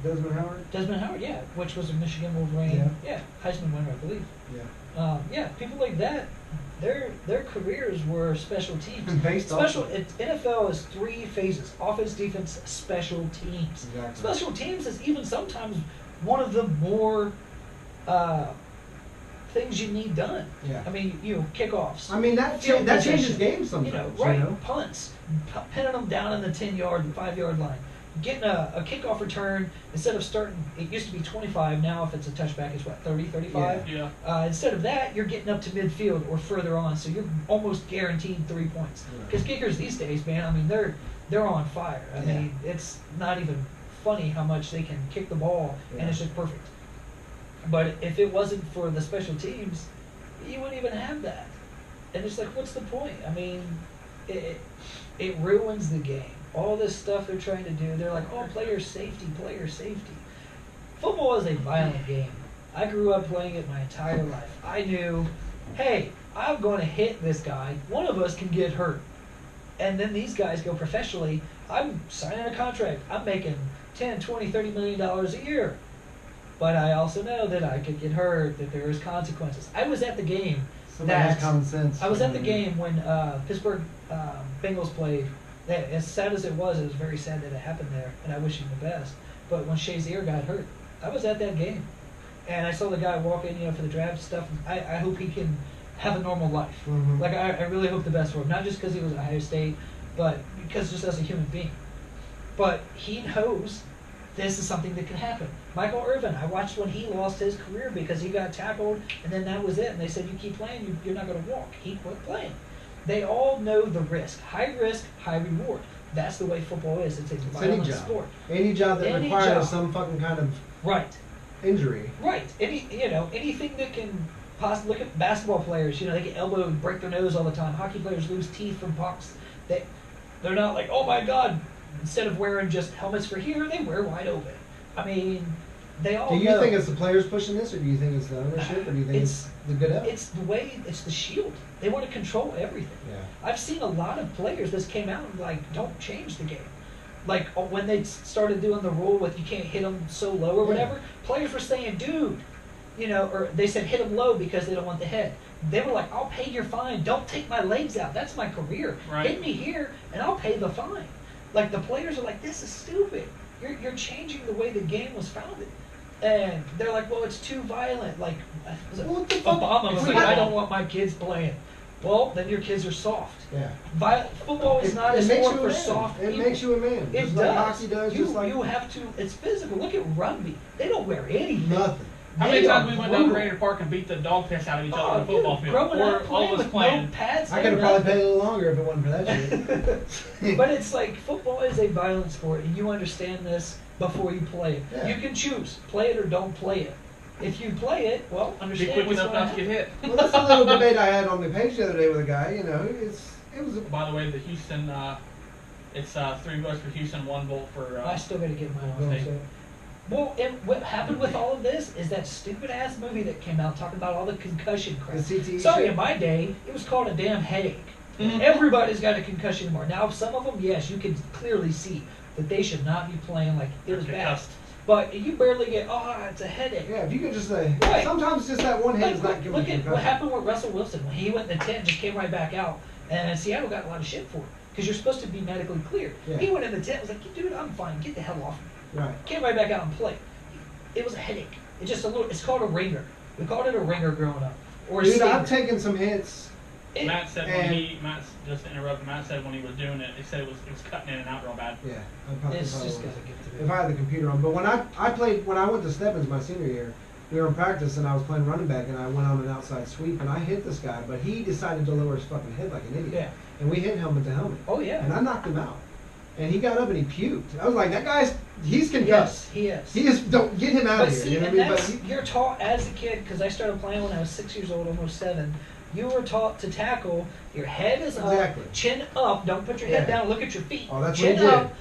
Desmond Howard? Desmond Howard, yeah, which was a Michigan Wolverine, yeah, Heisman winner, I believe. Yeah. People like that, their careers were special teams. Based off Special of- NFL is 3 phases: offense, defense, special teams. Exactly. Special teams is even sometimes one of the more things you need done. Yeah. I mean, kickoffs. I mean, that Field changes position. games sometimes. Right? You know? Punts, pinning them down in the 10-yard and 5-yard line. Getting a kickoff return, instead of starting, it used to be 25, now if it's a touchback, it's what, 30, 35? Yeah. Instead of that, you're getting up to midfield or further on, so you're almost guaranteed 3 points. Right. Because kickers these days, man, I mean, they're on fire. I Yeah. mean, it's not even funny how much they can kick the ball, Yeah. and it's just perfect. But if it wasn't for the special teams, you wouldn't even have that. And it's like, what's the point? I mean, it ruins the game. All this stuff they're trying to do, they're like, oh, player safety, player safety. Football is a violent game. I grew up playing it my entire life. I knew, hey, I'm going to hit this guy. One of us can get hurt. And then these guys go professionally. I'm signing a contract. I'm making $10, $20, $30 million a year. But I also know that I could get hurt, that there is consequences. I was at the game. Somebody has common sense. I was at the game when Pittsburgh Bengals played. As sad as it was very sad that it happened there, and I wish him the best. But when Shazier got hurt, I was at that game. And I saw the guy walk in, for the draft stuff. I hope he can have a normal life. Mhm. Like, I really hope the best for him. Not just because he was at Ohio State, but because just as a human being. But he knows this is something that can happen. Michael Irvin, I watched when he lost his career because he got tackled, and then that was it. And they said, you keep playing, you're not going to walk. He quit playing. They all know the risk. High risk, high reward. That's the way football is. It's a It's violent any job. sport. Any job that Any requires job. some fucking kind of Right. injury. Right. Anything that can possibly, look at basketball players, they get elbowed, break their nose all the time. Hockey players lose teeth from pucks. They're not like, oh my God, instead of wearing just helmets for here, they wear wide open. I mean, they all Do you know. think it's the players pushing this, or do you think it's the ownership, or do you think it's the good help? It's the way, it's the shield. They want to control everything. Yeah. I've seen a lot of players that came out and don't change the game. Like when they started doing the rule with you can't hit them so low or whatever, players were saying, dude, or they said hit them low because they don't want the head. They were like, I'll pay your fine. Don't take my legs out. That's my career. Right. Hit me here and I'll pay the fine. Like the players are like, this is stupid. You're changing the way the game was founded. And they're like, well, it's too violent. Like, was it What the fuck? Obama was We like, had- I don't want my kids playing. Well, then your kids are soft. Yeah. Football is not a makes sport you for a man. soft It people. makes you a man. It Just does. like hockey does. You, just like you have to. It's physical. Look at rugby. They don't wear anything. nothing. How many They are times we went down to brutal. Raider Park and beat the dog piss out of each other on the dude, football field? growing Or up all of us with playing. no pads. I could have no probably nothing. paid a little longer if it wasn't for that shit. But it's like football is a violent sport, and you understand this before you play it. Yeah. You can choose play it or don't play it. If you play it, well, Be understand quick what's enough going not to to get happen. hit. Well, that's a little debate I had on the page the other day with a guy. You know, it was a, By the way, the Houston, it's 3 votes for Houston, 1 vote for. I still got to get mine State. on. So. Well, and what happened with all of this is that stupid ass movie that came out talking about all the concussion crap. The CTE Sorry, shit? in my day, it was called a damn headache. Mhm. Everybody's got a concussion more. Now, some of them, yes, you can clearly see that they should not be playing like it was They're bad. concussed. But you barely get, it's a headache. yeah. If you could just say, Right. sometimes just that one hit is not Look, giving look you at what concussion. happened with Russell Wilson when he went in the tent and just came right back out. And Seattle got a lot of shit for it because you're supposed to be medically cleared. Yeah. He went in the tent and was like, dude, I'm fine. Get the hell off me. Right. Came right back out and played. It was a headache. It's just a little. It's called a ringer. We called it a ringer growing up. Or a Dude, stinger. I've taken some hits. Matt said and- just to interrupt, Matt said when he was doing it, he said it was cutting in and out real bad. Yeah. I probably It's probably just was. gotta get to If I had the computer on. But when I played, when I went to Stebbins my senior year, we were in practice and I was playing running back and I went on an outside sweep and I hit this guy, but he decided to lower his fucking head like an idiot. Yeah. And we hit helmet to helmet. Oh yeah. And I knocked him out. And he got up and he puked. I was like, he's Yes, concussed. he is. He is, don't get him out But of here. see, You know and what I mean? that's, But you're taught as a kid, because I started playing when I was 6 years old, almost 7. You were taught to tackle. Your head is Exactly. up, chin up. Don't put your head Yeah. down. Look at your feet. Oh, that's chin what he did. up.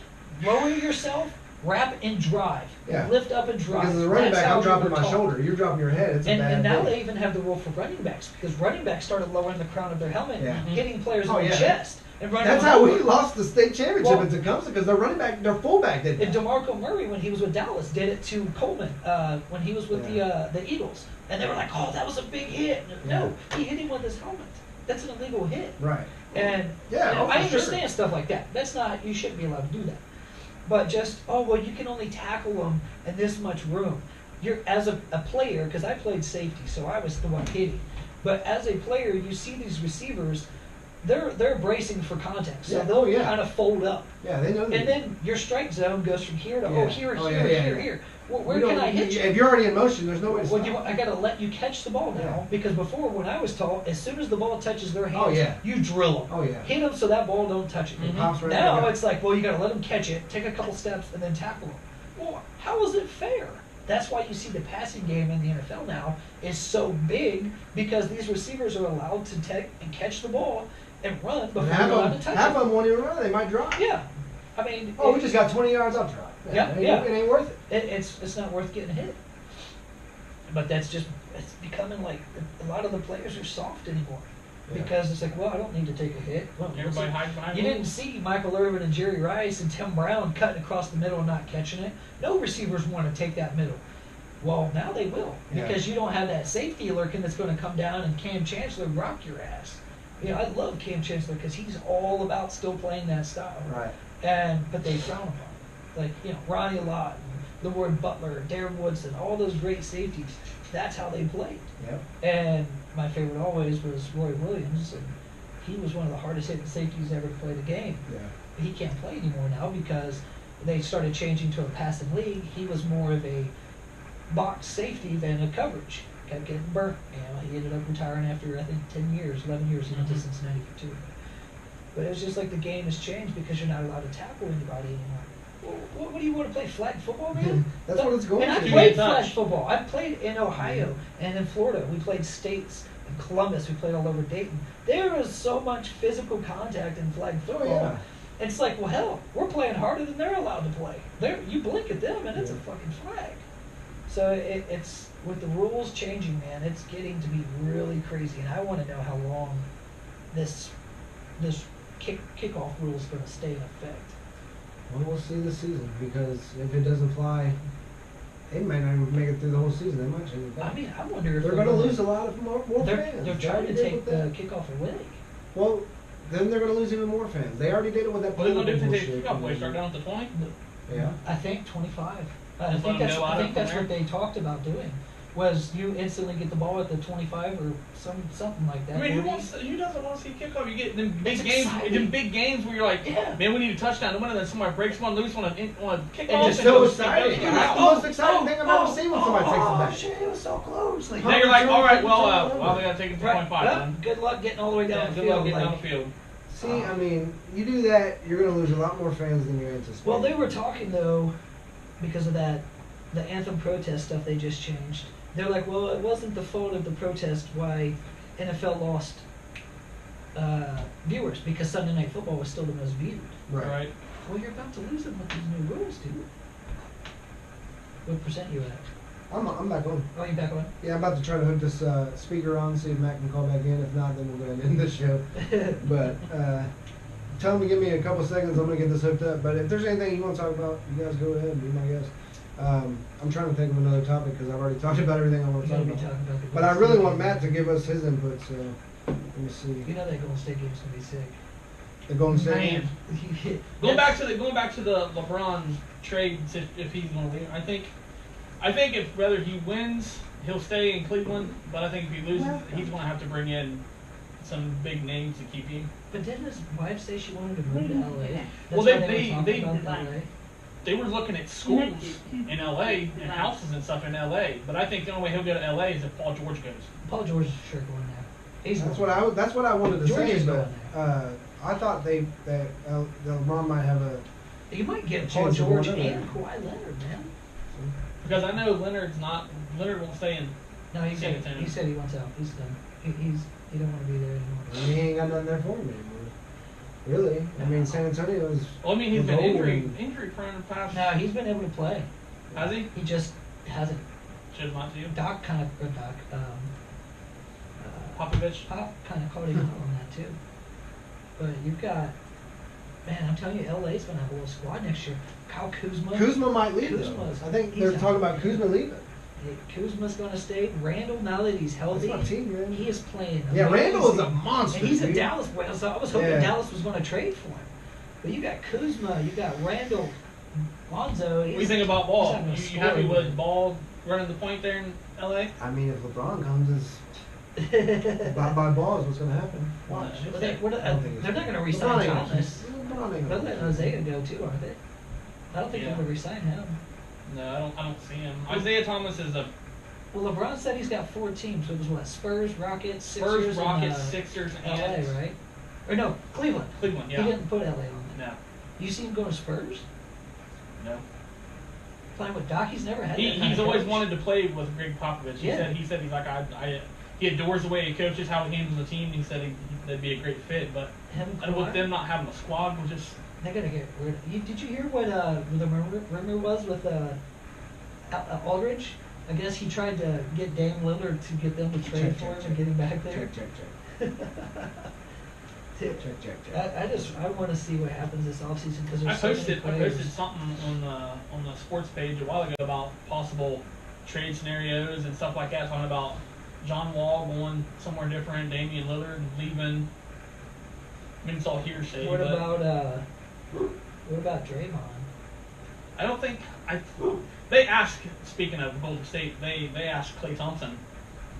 Lower yourself. Wrap and drive. Yeah. Lift up and drive. because as a running That's back, how I'm we dropping were my taught. shoulder. You're dropping your head. It's a And bad now day. they even have the rule for running backs because running backs started lowering the crown of their helmet, Yeah. hitting players Oh, in the yeah. chest, and running. That's them how over. we lost the state championship Well- in Tecumseh because their running back, their fullback did And that. DeMarco Murray, when he was with Dallas, did it to Coleman when he was with Yeah. the Eagles, and they were like, "Oh, that was a big hit." No, he hit him with his helmet. That's an illegal hit. Right. And Yeah, you know, oh, I for sure. understand stuff like that. That's not, you shouldn't be allowed to do that. But just, well, you can only tackle them in this much room. You're as a player, because I played safety, so I was the one hitting. But as a player, you see these receivers, they're bracing for contact, so Yeah, they'll oh, yeah. kind of fold up. Yeah, they know that. And then your strike zone goes from here to Yeah. here, Oh, here, yeah, here, yeah. here. Well, where You can don't- I hit you? If you're already in motion, there's no way to Well, stop. I gotta let you catch the ball now, Yeah. because before, when I was taught, as soon as the ball touches their hands, Oh, yeah. you drill them. Oh, yeah. Hit them so that ball don't touch it. Mhm. Pops right Now back it's like, well, you gotta let them catch it, take a couple steps, and then tackle them. Well, how is it fair? That's why you see the passing game in the NFL now is so big, because these receivers are allowed to take and catch the ball and run before And they're half allowed of to them, touch half it. of them won't even run. They might drop. Yeah, I mean, Oh, we just got 20 yards. I'll drop. Yeah, it, yeah. It ain't worth it. It's not worth getting hit. But that's just, it's becoming like a lot of the players are soft anymore. Yeah. Because it's like, well, I don't need to take a hit. Well, Everybody hides behind you him. didn't see Michael Irvin and Jerry Rice and Tim Brown cutting across the middle and not catching it. No receivers want to take that middle. Well, now they will, Yeah. because you don't have that safety lurking that's going to come down and Cam Chancellor rock your ass. You know, I love Cam Chancellor because he's all about still playing that style. Right. But they frown upon it. Like, you know, Ronnie Lott, Leroy Butler, Darren Woodson, all those great safeties. That's how they played. Yep. And my favorite always was Roy Williams, and he was one of the hardest hitting safeties ever to play the game. Yeah. He can't play anymore now because they started changing to a passing league. He was more of a box safety than a coverage. Kept getting burnt. You know, he ended up retiring after, I think, 10 years, 11 years. He went to Mhm. Cincinnati for 2. But it's just like the game has changed because you're not allowed to tackle anybody anymore. Well, what do you want to play, flag football, man? That's what it's going And I to. played Too flag much. football. I played in Ohio and in Florida. We played states. In Columbus, we played all over Dayton. There was so much physical contact in flag Oh, football. yeah. It's like, well, hell, we're playing harder than they're allowed to play. You blink at them, and it's a Yeah. fucking flag. So it's with the rules changing, man. It's getting to be really crazy, and I want to know how long this kickoff rule is going to stay in effect. Well, we'll see this season because if it doesn't fly, they might not even make it through the whole season. They might change it back. I mean, I wonder if they're going to lose a lot of more They're fans. trying to already did take with the that. kickoff away. Well, then they're going to lose even more fans. They already did it with that. What are they going to do if they political take the kickoff away? bullshit. Start down at the 20? Yeah. I think 25. I Just think let 'em that's go out I think from that's there? what they talked about doing. was you instantly get the ball at the 25 or something like that. I mean, 40. who doesn't want to see kickoff? You get them big It's games, exciting. them big games where you're like, Yeah. man, we need a touchdown to win, and then somebody breaks one loose, want to kick And off. It's so goes- exciting. goes That's out. the most exciting thing I've ever seen when somebody takes it Oh back. shit, it was so close. Like, Now you're like, all right, well, Right. they gotta take it to right, 2.5 well, then. good luck getting all the way down Yeah, the good field. luck getting like- down the field. See, I mean, you do that, you're going to lose a lot more fans than you anticipate. Well, they were talking though, because of that, the anthem protest stuff they just changed. They're like, well, it wasn't the fault of the protest why NFL lost viewers, because Sunday Night Football was still the most viewed. Right. Well, you're about to lose them with these new rules, dude. What percent you at? I'm back on. Oh, you back on? Yeah, I'm about to try to hook this speaker on, see if Matt can call back in. If not, then we'll go ahead and end this show. But tell him to give me a couple seconds. I'm going to get this hooked up. But if there's anything you want to talk about, you guys go ahead and be my guest. I'm trying to think of another topic because I've already talked about everything I want to You're talk gonna be about. talking about the But I Golden really State want game. Matt to give us his input, so let me see. You know that Golden State game's gonna be sick. The Golden State Man. game? Going back to the LeBron trades, if he's going to leave, I think if whether he wins, he'll stay in Cleveland. But I think if he loses, he's going to have to bring in some big names to keep him. But didn't his wife say she wanted to move to LA? That's Well, why they- were talking they- about LA. They were looking at schools in LA and houses and stuff in LA. But I think the only way he'll go to LA is if Paul George goes. Paul George is sure going there. He's That's going. what I wanted to George say, is but going I thought that LeBron might have a. You might get A Paul chance of George going there. and Kawhi Leonard, man. Because I know Leonard won't stay in. No, he San said Antonio. he said he wants out. He's done. He don't want to be there anymore. He ain't got nothing there for him anymore. Really? I mean, San Antonio's. Well, I mean, he's was been old injury and- prone in the past. No, he's been able to play. Has he? He just hasn't. Should not to. Doc kind of Popovich. Pop kind of called him out on that too. But you've got, man, I'm telling you, LA's gonna have a little squad next year. Kyle Kuzma. Kuzma might leave, though. Kuzma's- I think he's they're out. talking about Kuzma leaving. Kuzma's gonna stay. Randall, now that he's healthy, That's my team, man. he is playing. Yeah, Randall is a amazing. monster. And he's a dude. Dallas boy, so I was hoping Yeah. Dallas was going to trade for him. But you got Kuzma, you got Randall, Lonzo. What do you think about Ball? he's not gonna You happy score. with Ball running the point there in LA? I mean, if LeBron comes, it's bye-bye ball is what's going to happen. Watch. But they, what, I don't think it's- they're not going to LeBron re-sign ain't gonna- Thomas. LeBron ain't They're gonna- letting Isaiah go too, aren't they? I don't think Yeah. they're going to re-sign him. No, I don't see him. Isaiah Thomas is a Well, LeBron said he's got 4 teams. So it was what? Spurs, Rockets, Sixers, Spurs, Rockets, and, Sixers, LA, and right? Or no, Cleveland. Cleveland. He Yeah. didn't put LA on it. No. You see him go to Spurs? No. Playing with Doc, he's never had that kind He's of always coach. wanted to play with Greg Popovich. Yeah. He said he's like he adores the way he coaches, how he handles the team. He said that'd be a great fit, but Him and and with Kawhi? them not having a squad, was just They gotta get rid of. Did you hear what the rumor was with Aldridge? I guess he tried to get Dame Lillard to get them to trade for him and get him back there. I want to see what happens this offseason because I there's so many posted players. something on the sports page a while ago about possible trade scenarios and stuff like that, talking about John Wall going somewhere different, Damian Lillard leaving. I mean, it's all hearsay. What but about Draymond? I don't think they asked. Speaking of Golden State, they asked Klay Thompson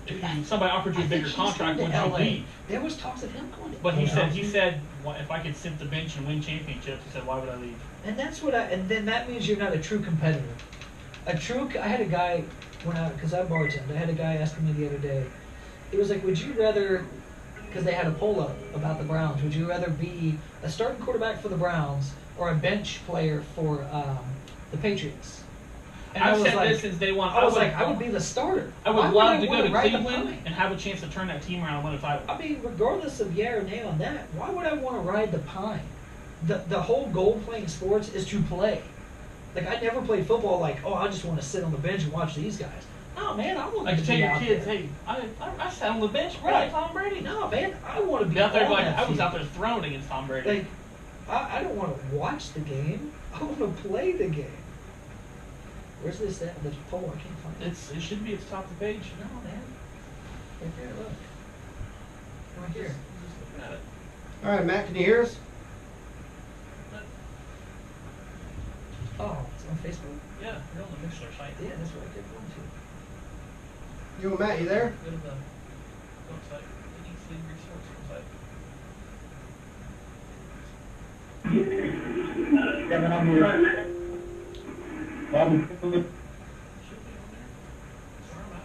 if somebody offered you a I think bigger he's contract, going would to you LA. leave? There was talks of him going to But he LA. said, well, if I could sit the bench and win championships, he said, why would I leave? And that's what and then that means you're not a true competitor. I had a guy because I bartended, I had a guy asking me the other day, it was like, would you rather, because they had a poll up about the Browns, would you rather be a starting quarterback for the Browns or a bench player for the Patriots? And I've I was said like, this since day one. I was like, I would be the starter. I Why would love to wanna go to ride the Cleveland pine? and have a chance to turn that team around and win a title. I mean, regardless of yeah or nay on that, why would I want to ride the pine? The whole goal of playing sports is to play. Like, I never played football like, oh, I just want to sit on the bench and watch these guys. No, man, I want Like to to tell be your out kids, there. hey, I sat on the bench Right. right Tom Brady. No, man, I want to Be be out there on like that I was field. out there throwing against Tom Brady. Like, I don't want to watch the game. I want to play the game. Where's this at? The poll? I can't find it. It should be at the top of the page. No, man. Right there, look. Right here. Just looking at it. All right, Matt, can you hear us? Oh, it's on Facebook? Yeah, you're on the Mixler site. Yeah, that's what I kept going to. You and Matt, you there? Go to the website, the Eat.Sleep resource website. Kevin, I'm here. Bobby. Should be on there. Sorry about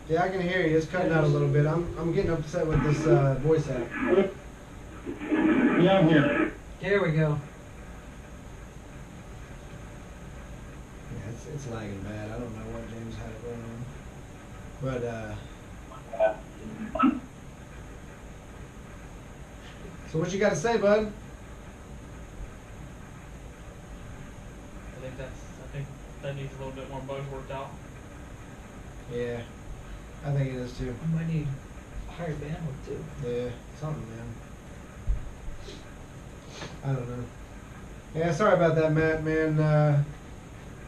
Yeah, I can hear you. It's cutting out a little bit. I'm getting upset with this voice app. Yeah, I'm here. There we go. Yeah, it's lagging bad. I don't know what James had it going on. But so what you got to say, bud? I think that needs a little bit more bugs worked out. Yeah, I think it is too. I might need higher bandwidth too. Yeah, something, man. I don't know. Yeah, sorry about that, Matt, man.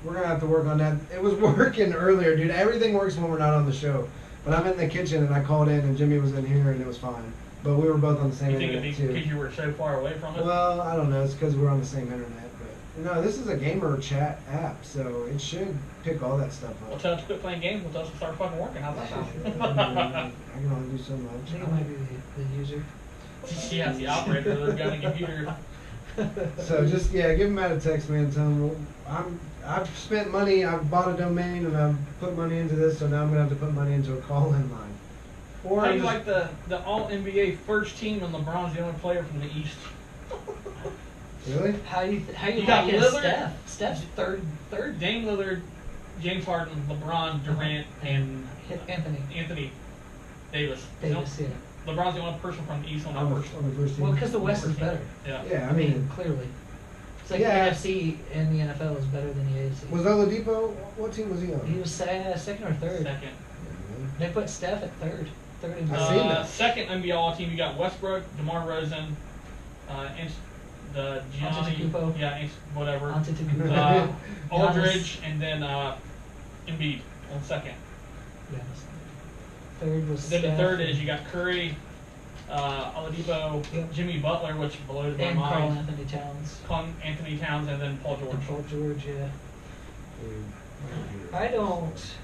We're gonna have to work on that. It was working earlier, dude. Everything works when we're not on the show. But I'm in the kitchen and I called in and Jimmy was in here and it was fine. But we were both on the same You think internet it'd be too. because you were so far away from it? Well, I don't know. It's because we're on the same internet. But no, this is a gamer chat app, so it should pick all that stuff Well, up. tell us to quit playing games. We'll tell us to start fucking working. How's that sound? I can only do so I much. think it might be the user. Yeah, it's the operator that's got a computer. So just give Matt a text, man. Tell him I've spent money. I've bought a domain and I've put money into this. So now I'm gonna have to put money into a call-in line. Or How do you just- like the All NBA first team and LeBron's the only player from the East? Really? How you You got like it, Lillard? Steph? Steph's third. Dame Lillard, James Harden, LeBron, Durant, and Anthony Davis. Davis. Yeah. LeBron's the only person from the East on On that the, first. on the first team. Well, because the West is better. Yeah. Yeah, I mean, clearly. It's like Yeah. the NFC and the NFL is better than the AFC. was Oladipo? What team was he on? He was second or third. Second. They put Steph at third. Third and I seen that. Second NBA All Team, you got Westbrook, DeMar DeRozan, and the Gianni, Antetokounmpo. whatever. Antetokounmpo. Aldridge, and then Embiid on second. Giannis. Third was Then the Steph third is you got Curry, Oladipo, Yep. Jimmy Butler, which blows my and Carl mind. Anthony Towns. Anthony Towns, and then Paul George. And Paul George, yeah. Dude. I don't.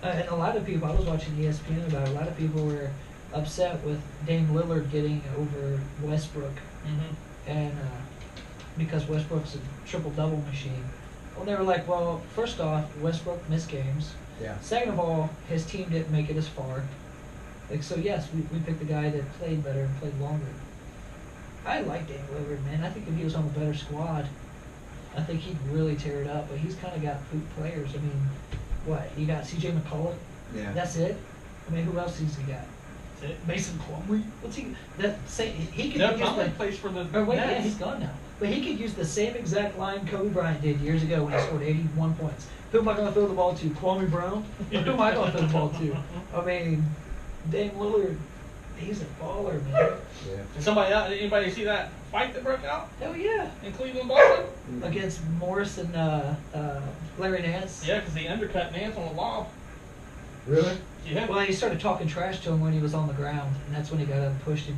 And a lot of people, I was watching ESPN about it, a lot of people were upset with Dame Lillard getting over Westbrook, and because Westbrook's a triple-double machine. Well, they were like, well, first off, Westbrook missed games. Yeah. Second of all, his team didn't make it as far. Like, so yes, we picked the guy that played better and played longer. I like Dame Lillard, man. I think if he was on a better squad, I think he'd really tear it up. But he's kind of got poop players. I mean, what? You got C.J. McCollum? Yeah. That's it? I mean, who else has he got? That's it. Mason Plumlee? What's he? He could No, use Plumlee the. plays for the Oh, wait, yeah, Nets. he's gone now. But he could use the same exact line Kobe Bryant did years ago when he scored 81 points. Who am I going to throw the ball to? Kwame Brown? Or who am I going to throw the ball to? I mean, Dame Lillard, he's a baller, man. Yeah. Anybody see that fight that broke out Hell yeah. in Cleveland, Boston? Against Morris and Larry Nance. Yeah, because he undercut Nance on the lob. Really? Yeah. Well, he started talking trash to him when he was on the ground, and that's when he got up and pushed him.